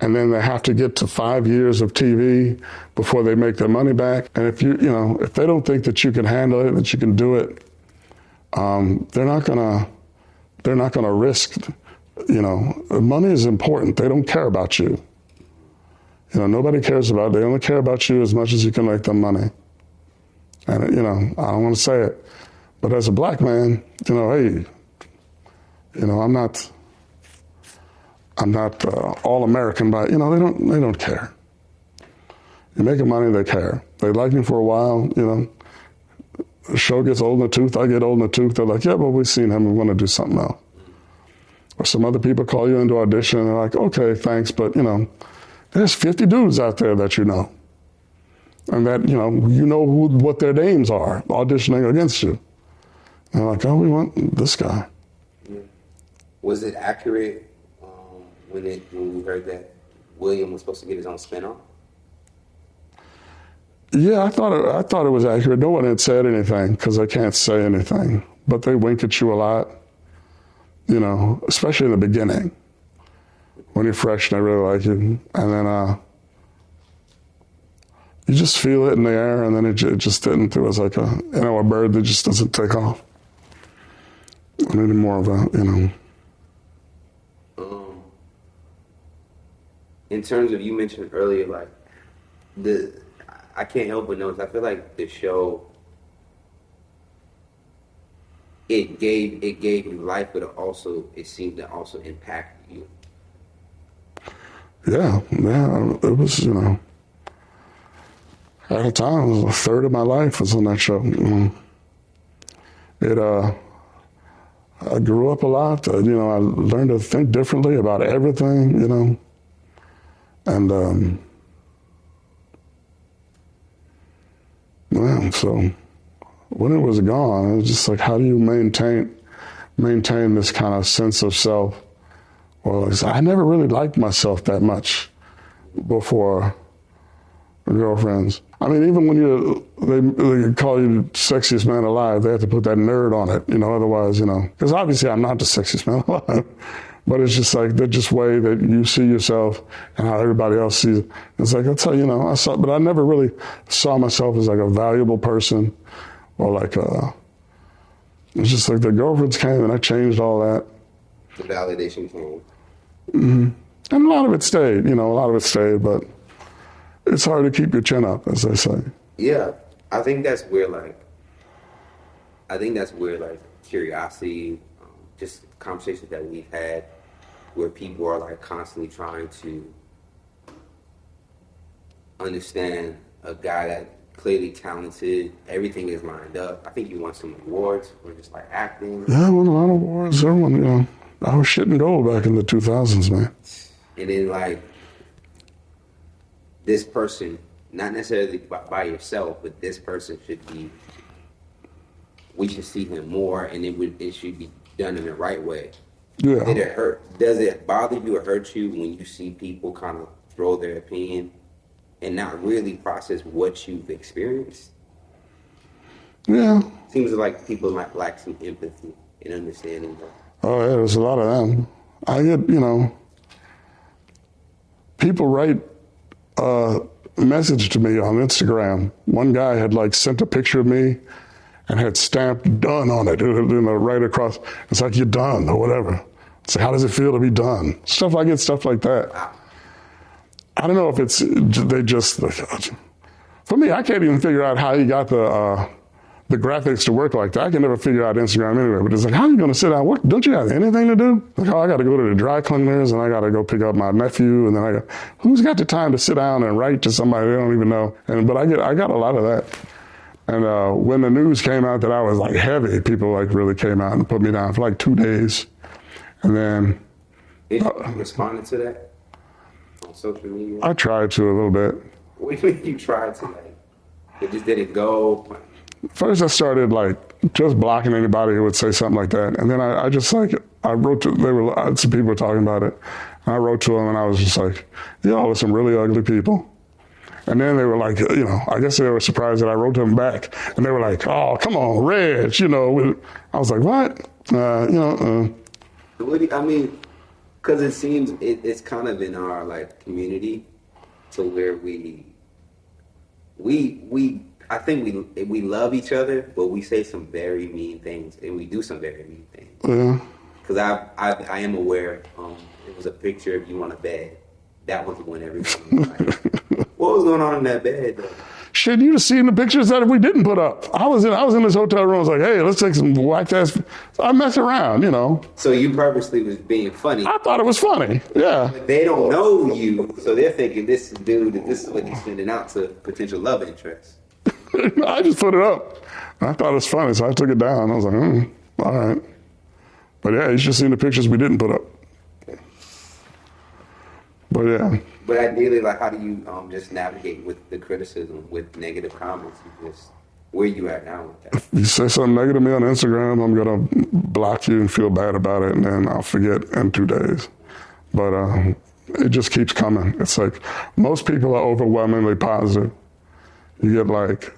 and then they have to get to 5 years of TV before they make their money back. And if if they don't think that you can handle it, that you can do it, they're not gonna risk. Money is important. They don't care about you. Nobody cares about it. They only care about you as much as you can make them money. And I don't want to say it, but as a black man, hey, I'm not all American, but they don't care. You're making money, they care. They like me for a while, The show gets old in the tooth, I get old in the tooth. They're like, yeah, well, we've seen him, we want to do something else. Or some other people call you into audition, and they're like, okay, thanks, but there's 50 dudes out there that you know. And that, what their names are auditioning against you. And they're like, oh, we want this guy. Yeah. Was it accurate when we heard that William was supposed to get his own spinoff? Yeah, I thought it was accurate. No one had said anything because they can't say anything. But they wink at you a lot, especially in the beginning. When you're fresh and they really like you. And then you just feel it in the air, and then it just didn't. It was like a bird that just doesn't take off. I needed more of a, In terms of, you mentioned earlier, like, I can't help but notice, I feel like the show, it gave you life, but it seemed to also impact you. Yeah, it was, at the time, it was a third of my life was on that show. I grew up a lot. I learned to think differently about everything, and so when it was gone, it was just like, how do you maintain this kind of sense of self? Well, I never really liked myself that much before girlfriends. I mean, even when they call you the sexiest man alive, they have to put that nerd on it, otherwise, because obviously I'm not the sexiest man alive, but it's just like the way that you see yourself and how everybody else sees it. It's like, that's how, but I never really saw myself as like a valuable person or like, it's just like the girlfriends came and I changed all that. The validation came. Mm-hmm. And a lot of it stayed, but it's hard to keep your chin up, as they say. Yeah, I think that's where curiosity, just conversations that we've had, where people are like constantly trying to understand a guy that clearly talented, everything is lined up. I think you won some awards for just like acting. Yeah, I won a lot of awards. Everyone, I was shit and gold back in the 2000s, man. And then like, this person, not necessarily by yourself, but this person we should see him more, and it should be done in the right way. Yeah. Does it bother you or hurt you when you see people kind of throw their opinion and not really process what you've experienced? Yeah. Seems like people might lack some empathy and understanding. Oh, yeah, there's a lot of them. I get, people write a message to me on Instagram. One guy had like sent a picture of me and had stamped done on it, right across. It's like, you're done or whatever. It's like, how does it feel to be done? Stuff like that. I don't know if for me, I can't even figure out how you got the graphics to work like that. I can never figure out Instagram anyway, but it's like, how are you going to sit down? Don't you have anything to do? Like, I got to go to the dry cleaners, and I got to go pick up my nephew, and then who's got the time to sit down and write to somebody they don't even know? But I got a lot of that. And when the news came out that I was like heavy, people like really came out and put me down for like 2 days. And then... Did you respond to that on social media? I tried to a little bit. What do you mean you tried to? Like, it just didn't go? First, I started like just blocking anybody who would say something like that, and then I just like I wrote to some people were talking about it, and I wrote to them, and I was just like, y'all are some really ugly people, And then they were like, I guess they were surprised that I wrote them back. And they were like, oh, come on, Reg, I was like, what? What do you, I mean, because it seems it's kind of in our like community to where I think we love each other, but we say some very mean things and we do some very mean things. Yeah. Because I am aware. It was a picture of you on a bed. That was when everyone was like, what was going on in that bed though? Shit, you'd have seen the pictures that we didn't put up. I was in this hotel room. I was like, hey, let's take some whack ass. I mess around, So you purposely was being funny. I thought it was funny. Yeah. But they don't know you, so they're thinking this is what he's sending out to potential love interest. I just put it up. I thought it was funny, so I took it down. I was like, all right. But yeah, you should have seen the pictures we didn't put up. But yeah. But ideally, like, how do you just navigate with the criticism, with negative comments? Where you at now with that? If you say something negative to me on Instagram, I'm going to block you and feel bad about it, and then I'll forget in 2 days. But it just keeps coming. It's like most people are overwhelmingly positive. You get like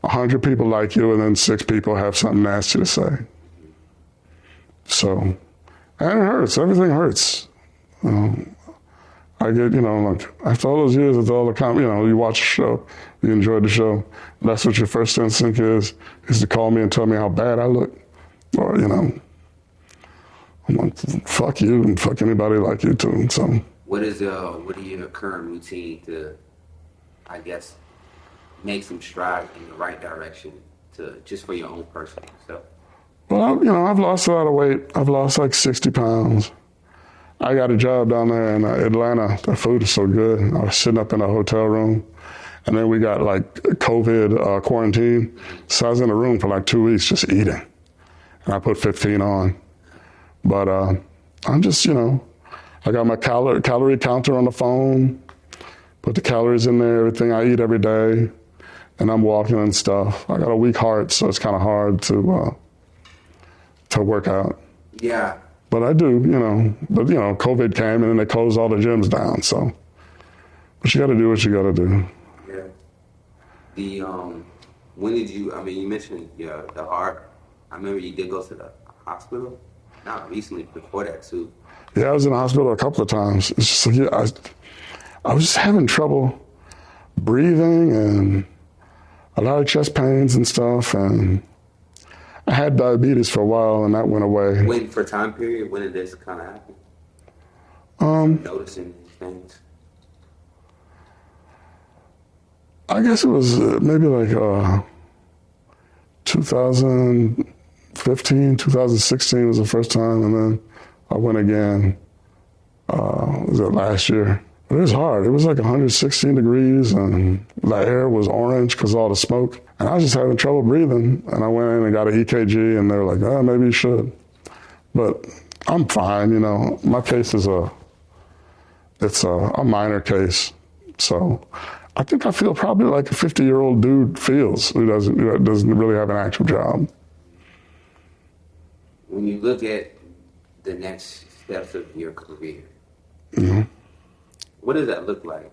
100 people like you, and then 6 people have something nasty to say. So, and it hurts. Everything hurts. I get, like, after all those years, with all the you watch a show, you enjoy the show. That's what your first instinct is to call me and tell me how bad I look. Or, I'm like, fuck you and fuck anybody like you too. So. What are your current routine to, I guess, make some strides in the right direction just for your own personal self? Well, I've lost a lot of weight. I've lost like 60 pounds. I got a job down there in Atlanta. The food is so good. I was sitting up in a hotel room, and then we got like COVID quarantine. So I was in a room for like 2 weeks just eating, and I put 15 on. But I'm just, I got my calorie counter on the phone, put the calories in there, everything I eat every day, and I'm walking and stuff. I got a weak heart, so it's kind of hard to work out. Yeah. But I do, but COVID came and then they closed all the gyms down. So, but you got to do what you got to do. Yeah. When did you? I mean, you mentioned the heart. I remember you did go to the hospital. Not recently, before that too. Yeah, I was in the hospital a couple of times. It's just like, I was just having trouble breathing and a lot of chest pains and stuff, and I had diabetes for a while, and that went away. When, for time period, when did this kind of happen? Noticing these things? I guess it was maybe like 2015, 2016 was the first time, and then I went again, was it last year? But it was hard. It was like 116 degrees, and the air was orange because of all the smoke. And I was just having trouble breathing. And I went in and got an EKG, and they were like, maybe you should. But I'm fine, My case is a minor case. So I think I feel probably like a 50-year-old dude feels who doesn't really have an actual job. When you look at the next steps of your career, what does that look like?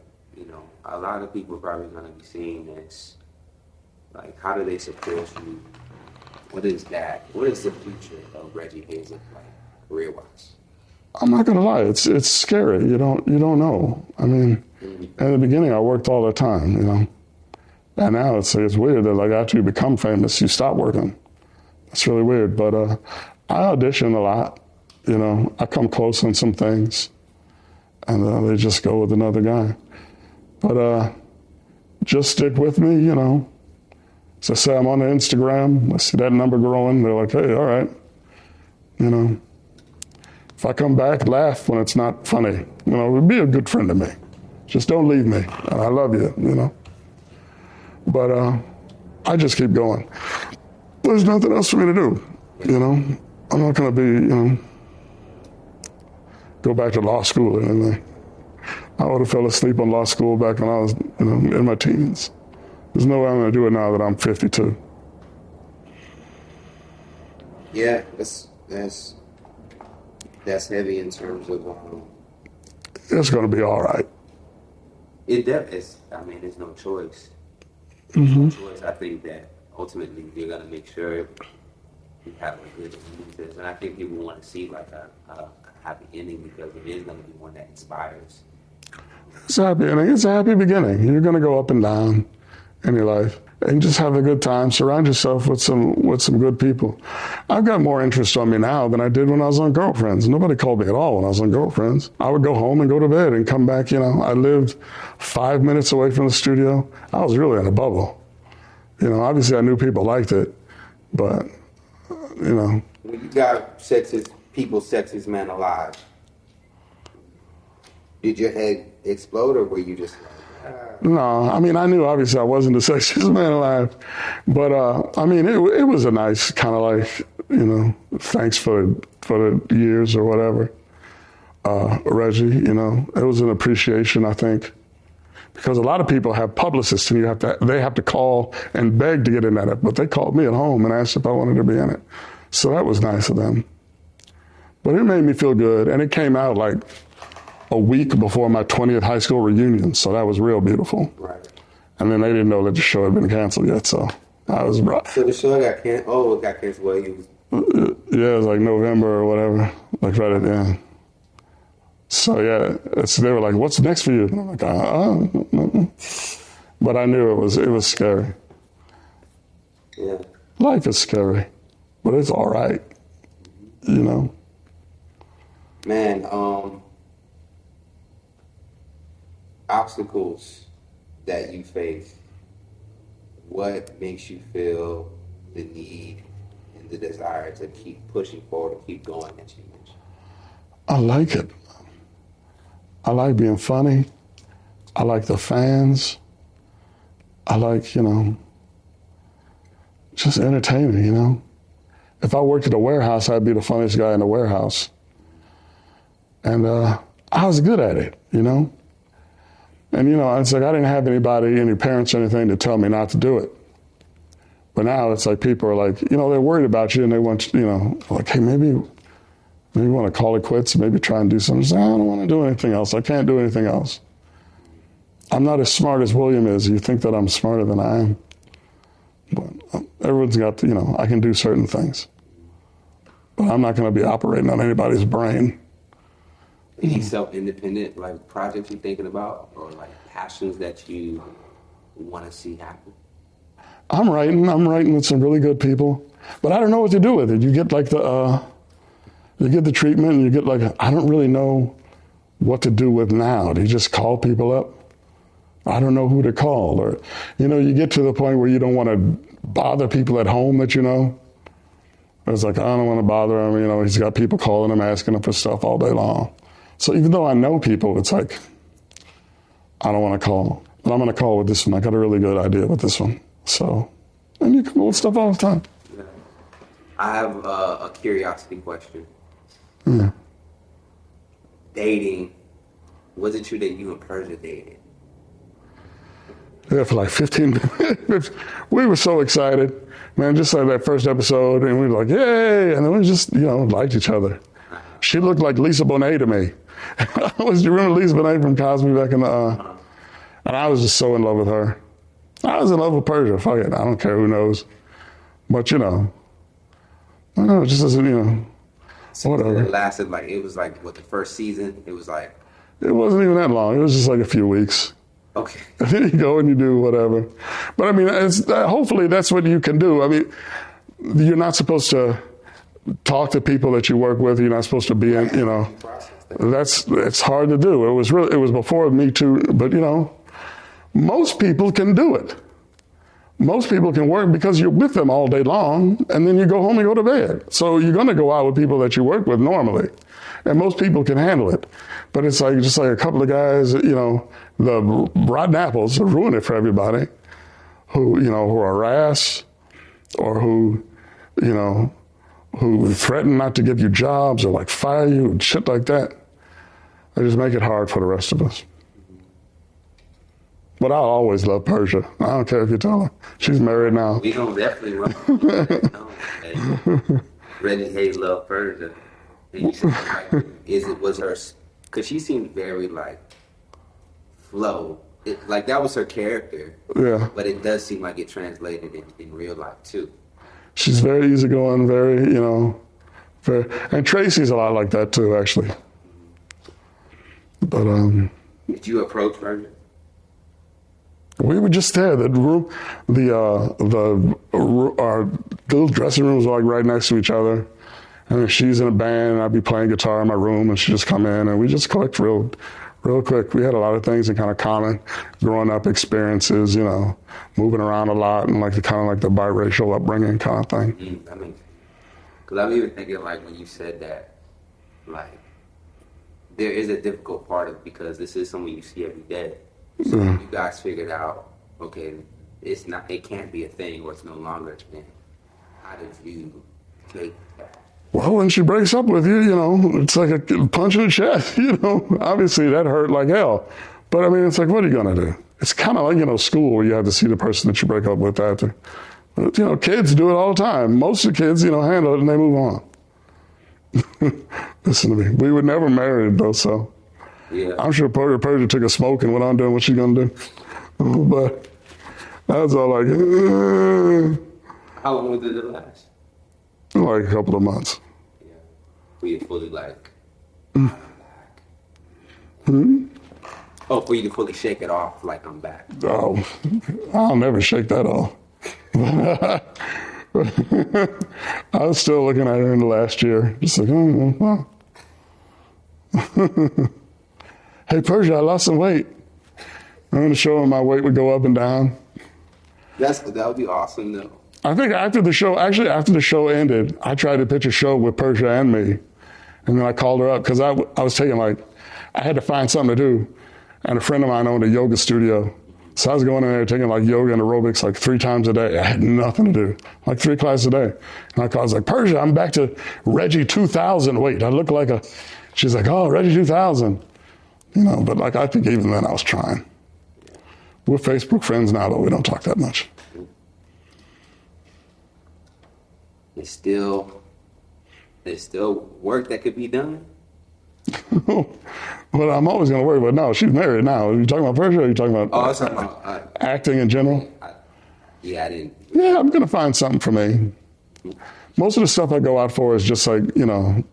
A lot of people are probably going to be seeing this. Like, how do they support you? What is that? What is the future of Reggie Hayes look like, career-wise? I'm not gonna lie, it's scary. You don't know. I mean, in the beginning, I worked all the time, and now it's weird that like after you become famous, you stop working. It's really weird. But I audition a lot. I come close on some things, and they just go with another guy. But just stick with me, So say I'm on the Instagram, I see that number growing, they're like, hey, all right. If I come back, laugh when it's not funny. Be a good friend to me. Just don't leave me. I love you, But I just keep going. There's nothing else for me to do, I'm not going to be, go back to law school or anything. I would have fell asleep on law school back when I was, in my teens. There's no way I'm going to do it now that I'm 52. Yeah, that's heavy in terms of. It's going to be all right. It's, I mean, there's no choice. There's no choice. I think that ultimately you're gonna make sure you have a good experience, and I think people want to see like a happy ending because it is gonna be one that inspires. It's a happy ending. It's a happy beginning. You're going to go up and down in your life, and just have a good time. Surround yourself with some good people. I've got more interest on me now than I did when I was on Girlfriends. Nobody called me at all when I was on Girlfriends. I would go home and go to bed and come back. I lived 5 minutes away from the studio. I was really in a bubble. Obviously I knew people liked it, but When you got sexiest man alive, did your head explode or were you just like, No, I mean, I knew obviously I wasn't the sexiest man alive, but I mean, it was a nice kind of like, thanks for the years or whatever. Reggie, it was an appreciation, I think, because a lot of people have publicists and they have to call and beg to get in that, but they called me at home and asked if I wanted to be in it. So that was nice of them. But it made me feel good, and it came out like a week before my 20th high school reunion, so that was real beautiful. right? And then they didn't know that the show had been canceled yet, so I was rough. So the show got canceled. Oh, it got canceled. Well, you Yeah, it was like November or whatever, like right at the end. So yeah, they were like, "What's next for you?" And I'm like, But I knew it was scary. yeah. Life is scary, but it's all right, Man, obstacles that you face, what makes you feel the need and the desire to keep pushing forward and keep going that you mentioned? I like it. I like being funny. I like the fans. I like, just entertaining, If I worked at a warehouse, I'd be the funniest guy in the warehouse. And I was good at it, And, it's like I didn't have any parents or anything to tell me not to do it. But now it's like people are like, they're worried about you and they want, like, hey, maybe you want to call it quits, maybe try and do something. I don't want to do anything else. I can't do anything else. I'm not as smart as William is. You think that I'm smarter than I am. But everyone's got, I can do certain things. But I'm not going to be operating on anybody's brain. Any self-independent like projects you're thinking about, or like passions that you want to see happen? I'm writing with some really good people, but I don't know what to do with it. You get like you get the treatment, and you get like, I don't really know what to do with now. Do you just call people up? I don't know who to call, or you get to the point where you don't want to bother people at home that you know. It's like, I don't want to bother him. He's got people calling him, asking him for stuff all day long. So even though I know people, it's like, I don't want to call. But I'm going to call with this one. I got a really good idea with this one. So, and you come up with stuff all the time. Yeah. I have a curiosity question. Yeah. Dating, was it true that you and Persia dated? Yeah, for like 15 minutes. We were so excited. Man, just like that first episode, and we were like, yay! And then we just, liked each other. She looked like Lisa Bonet to me. You remember Lisa Bonet from Cosby back in the, and I was just so in love with her. I was in love with Persia. Fuck it. I don't care who knows. But, I don't know, it just doesn't, So whatever. it lasted it was like, what, the first season? It was like... It wasn't even that long. It was just like a few weeks. Okay. And then you go and you do whatever. But I mean, hopefully that's what you can do. I mean, you're not supposed to talk to people that you work with. You're not supposed to be in, it's hard to do. It was before Me Too, but most people can do it. Most people can work because you're with them all day long, and then you go home and go to bed. So you're going to go out with people that you work with normally, and most people can handle it. But it's like just like a couple of guys, the rotten apples that ruin it for everybody, who are rash, or who threaten not to give you jobs or like fire you and shit like that. They just make it hard for the rest of us. But I'll always love Persia. I don't care if you tell her. She's married now. We don't definitely run. Reggie Hayes loved Persia. And you said, was her, because she seemed very flow Like that was her character, Yeah. but it does seem like it translated in real life too. She's very easygoing, very, very, and Tracy's a lot like that too, actually. But Did you approach Reggie? we were just there. The room, our little dressing rooms were like right next to each other. And she's in a band, and I'd be playing guitar in my room, and she'd just come in, and we just clicked real quick. We had a lot of things in kind of common, growing up experiences, moving around a lot, and like the biracial upbringing kind of thing. I mean, because I'm even thinking like when you said that, like there is a difficult part of because this is someone you see every day. So you guys figured out, okay, it can't be a thing, or it's no longer a thing. How did you take that? Well, when she breaks up with you, it's like a punch in the chest, Obviously, that hurt like hell. But, I mean, it's like, what are you going to do? It's kind of like, school where you have to see the person that you break up with after. But, kids do it all the time. Most of the kids, handle it and they move on. Listen to me. We were never married, though, so. Yeah. I'm sure Persia took a smoke and went on doing what she's going to do. But that's all like, How long did it last? like a couple of months. Yeah. Were you fully like, Oh, for you to fully shake it off like I'm back. Oh, I'll never shake that off. I was still looking at her in the last year, just like, oh. Hey, Persia, I lost some weight. I'm going to show him my weight would go up and down. That would be awesome, though. I think after the show ended, I tried to pitch a show with Persia and me. And then I called her up because I was taking I had to find something to do. And a friend of mine owned a yoga studio. So I was going in there taking yoga and aerobics 3 times a day. I had nothing to do, 3 classes a day. And I was like, Persia, I'm back to Reggie 2000 weight. I look like she's like, oh, Reggie 2000. But I think even then I was trying. We're Facebook friends now, but we don't talk that much. There's still work that could be done. Well, I'm always going to worry about. No, she's married now. Are you talking about Persia or are you talking about, I was talking about acting in general? I didn't. Yeah, I'm going to find something for me. Most of the stuff I go out for is just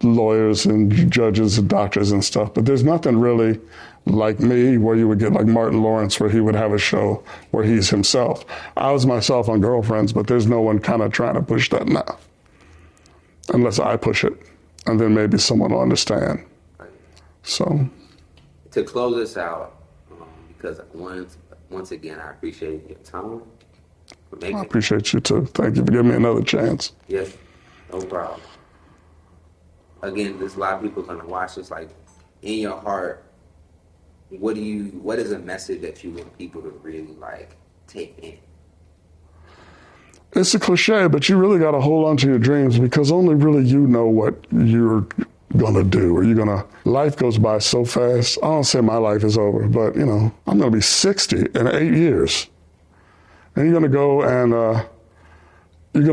lawyers and judges and doctors and stuff. But there's nothing really like me where you would get Martin Lawrence where he would have a show where he's himself. I was myself on Girlfriends, but there's no one kind of trying to push that now. Unless I push it. And then maybe someone will understand. So. To close this out, because once again, I appreciate your time. I appreciate you too. Thank you for giving me another chance. Yes, no problem. Again, there's a lot of people going to watch this. In your heart, what is a message that you want people to really take in? It's a cliche, but you really got to hold on to your dreams because only really you know what you're going to do. Life goes by so fast. I don't say my life is over, but I'm going to be 60 in 8 years. And you're going to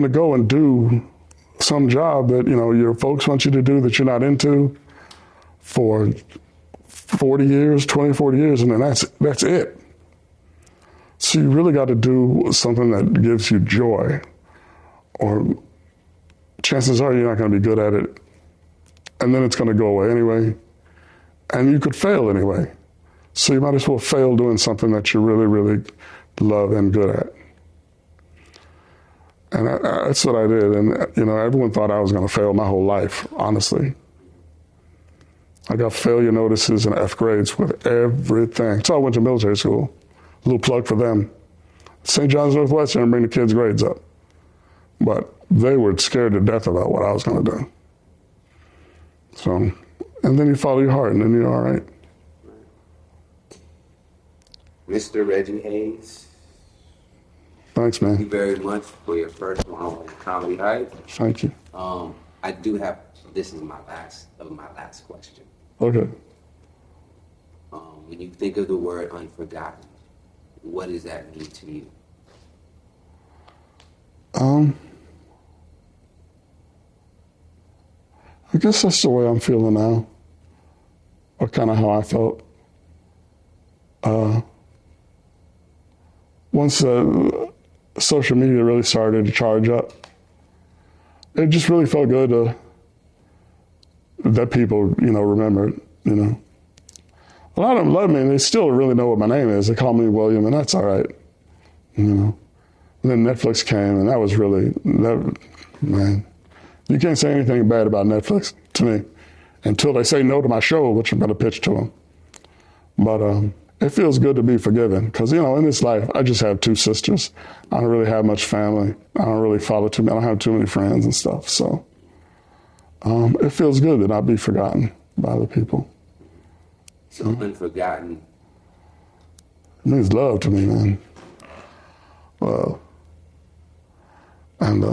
go and do some job that, your folks want you to do that you're not into for 40 years, 20, 40 years, and then that's it. So you really got to do something that gives you joy, or chances are you're not going to be good at it, and then it's going to go away anyway, and you could fail anyway. So you might as well fail doing something that you really, really love and good at. And that's what I did. And, everyone thought I was going to fail my whole life, honestly. I got failure notices and F grades with everything. So I went to military school. A little plug for them. St. John's Northwestern, bring the kids' grades up. But they were scared to death about what I was going to do. So, and then you follow your heart, and then you're all right. Mr. Reggie Hayes. Thanks, man. Thank you very much for your first one on Comedy Hype. Thank you. I do have, this is my last question. Okay. When you think of the word unforgotten, what does that mean to you? I guess that's the way I'm feeling now, or kind of how I felt once social media really started to charge up, it just really felt good that people, remembered, A lot of them love me, and they still really know what my name is. They call me William, and that's all right, And then Netflix came, and that was really, man, you can't say anything bad about Netflix to me until they say no to my show, which I'm going to pitch to them. But it feels good to be forgiven because, in this life, I just have 2 sisters. I don't really have much family. I don't really follow I don't have too many friends and stuff. So it feels good to not be forgotten by the people. So Unforgotten. It means love to me, man. Love. And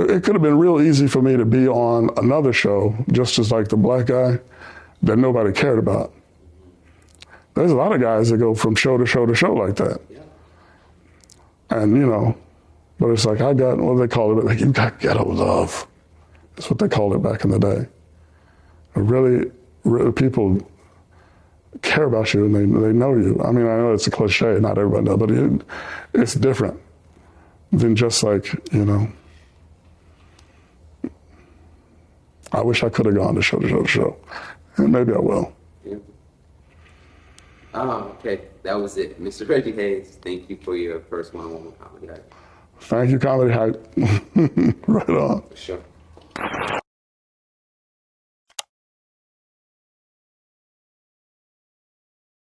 it could have been real easy for me to be on another show, just as like the black guy, that nobody cared about. There's a lot of guys that go from show to show to show like that. Yeah. And, but it's like I got, what do they call it? Like, you got ghetto love. That's what they called it back in the day. Really, people care about you and they know you. I mean, I know it's a cliche, not everybody knows, but it's different than just like, I wish I could have gone to show to show to show. And maybe I will. Yeah. Oh, okay. That was it. Mr. Reggie Hayes, thank you for your first one-on-one comedy hype. Thank you, Comedy Hype. Right on. For sure.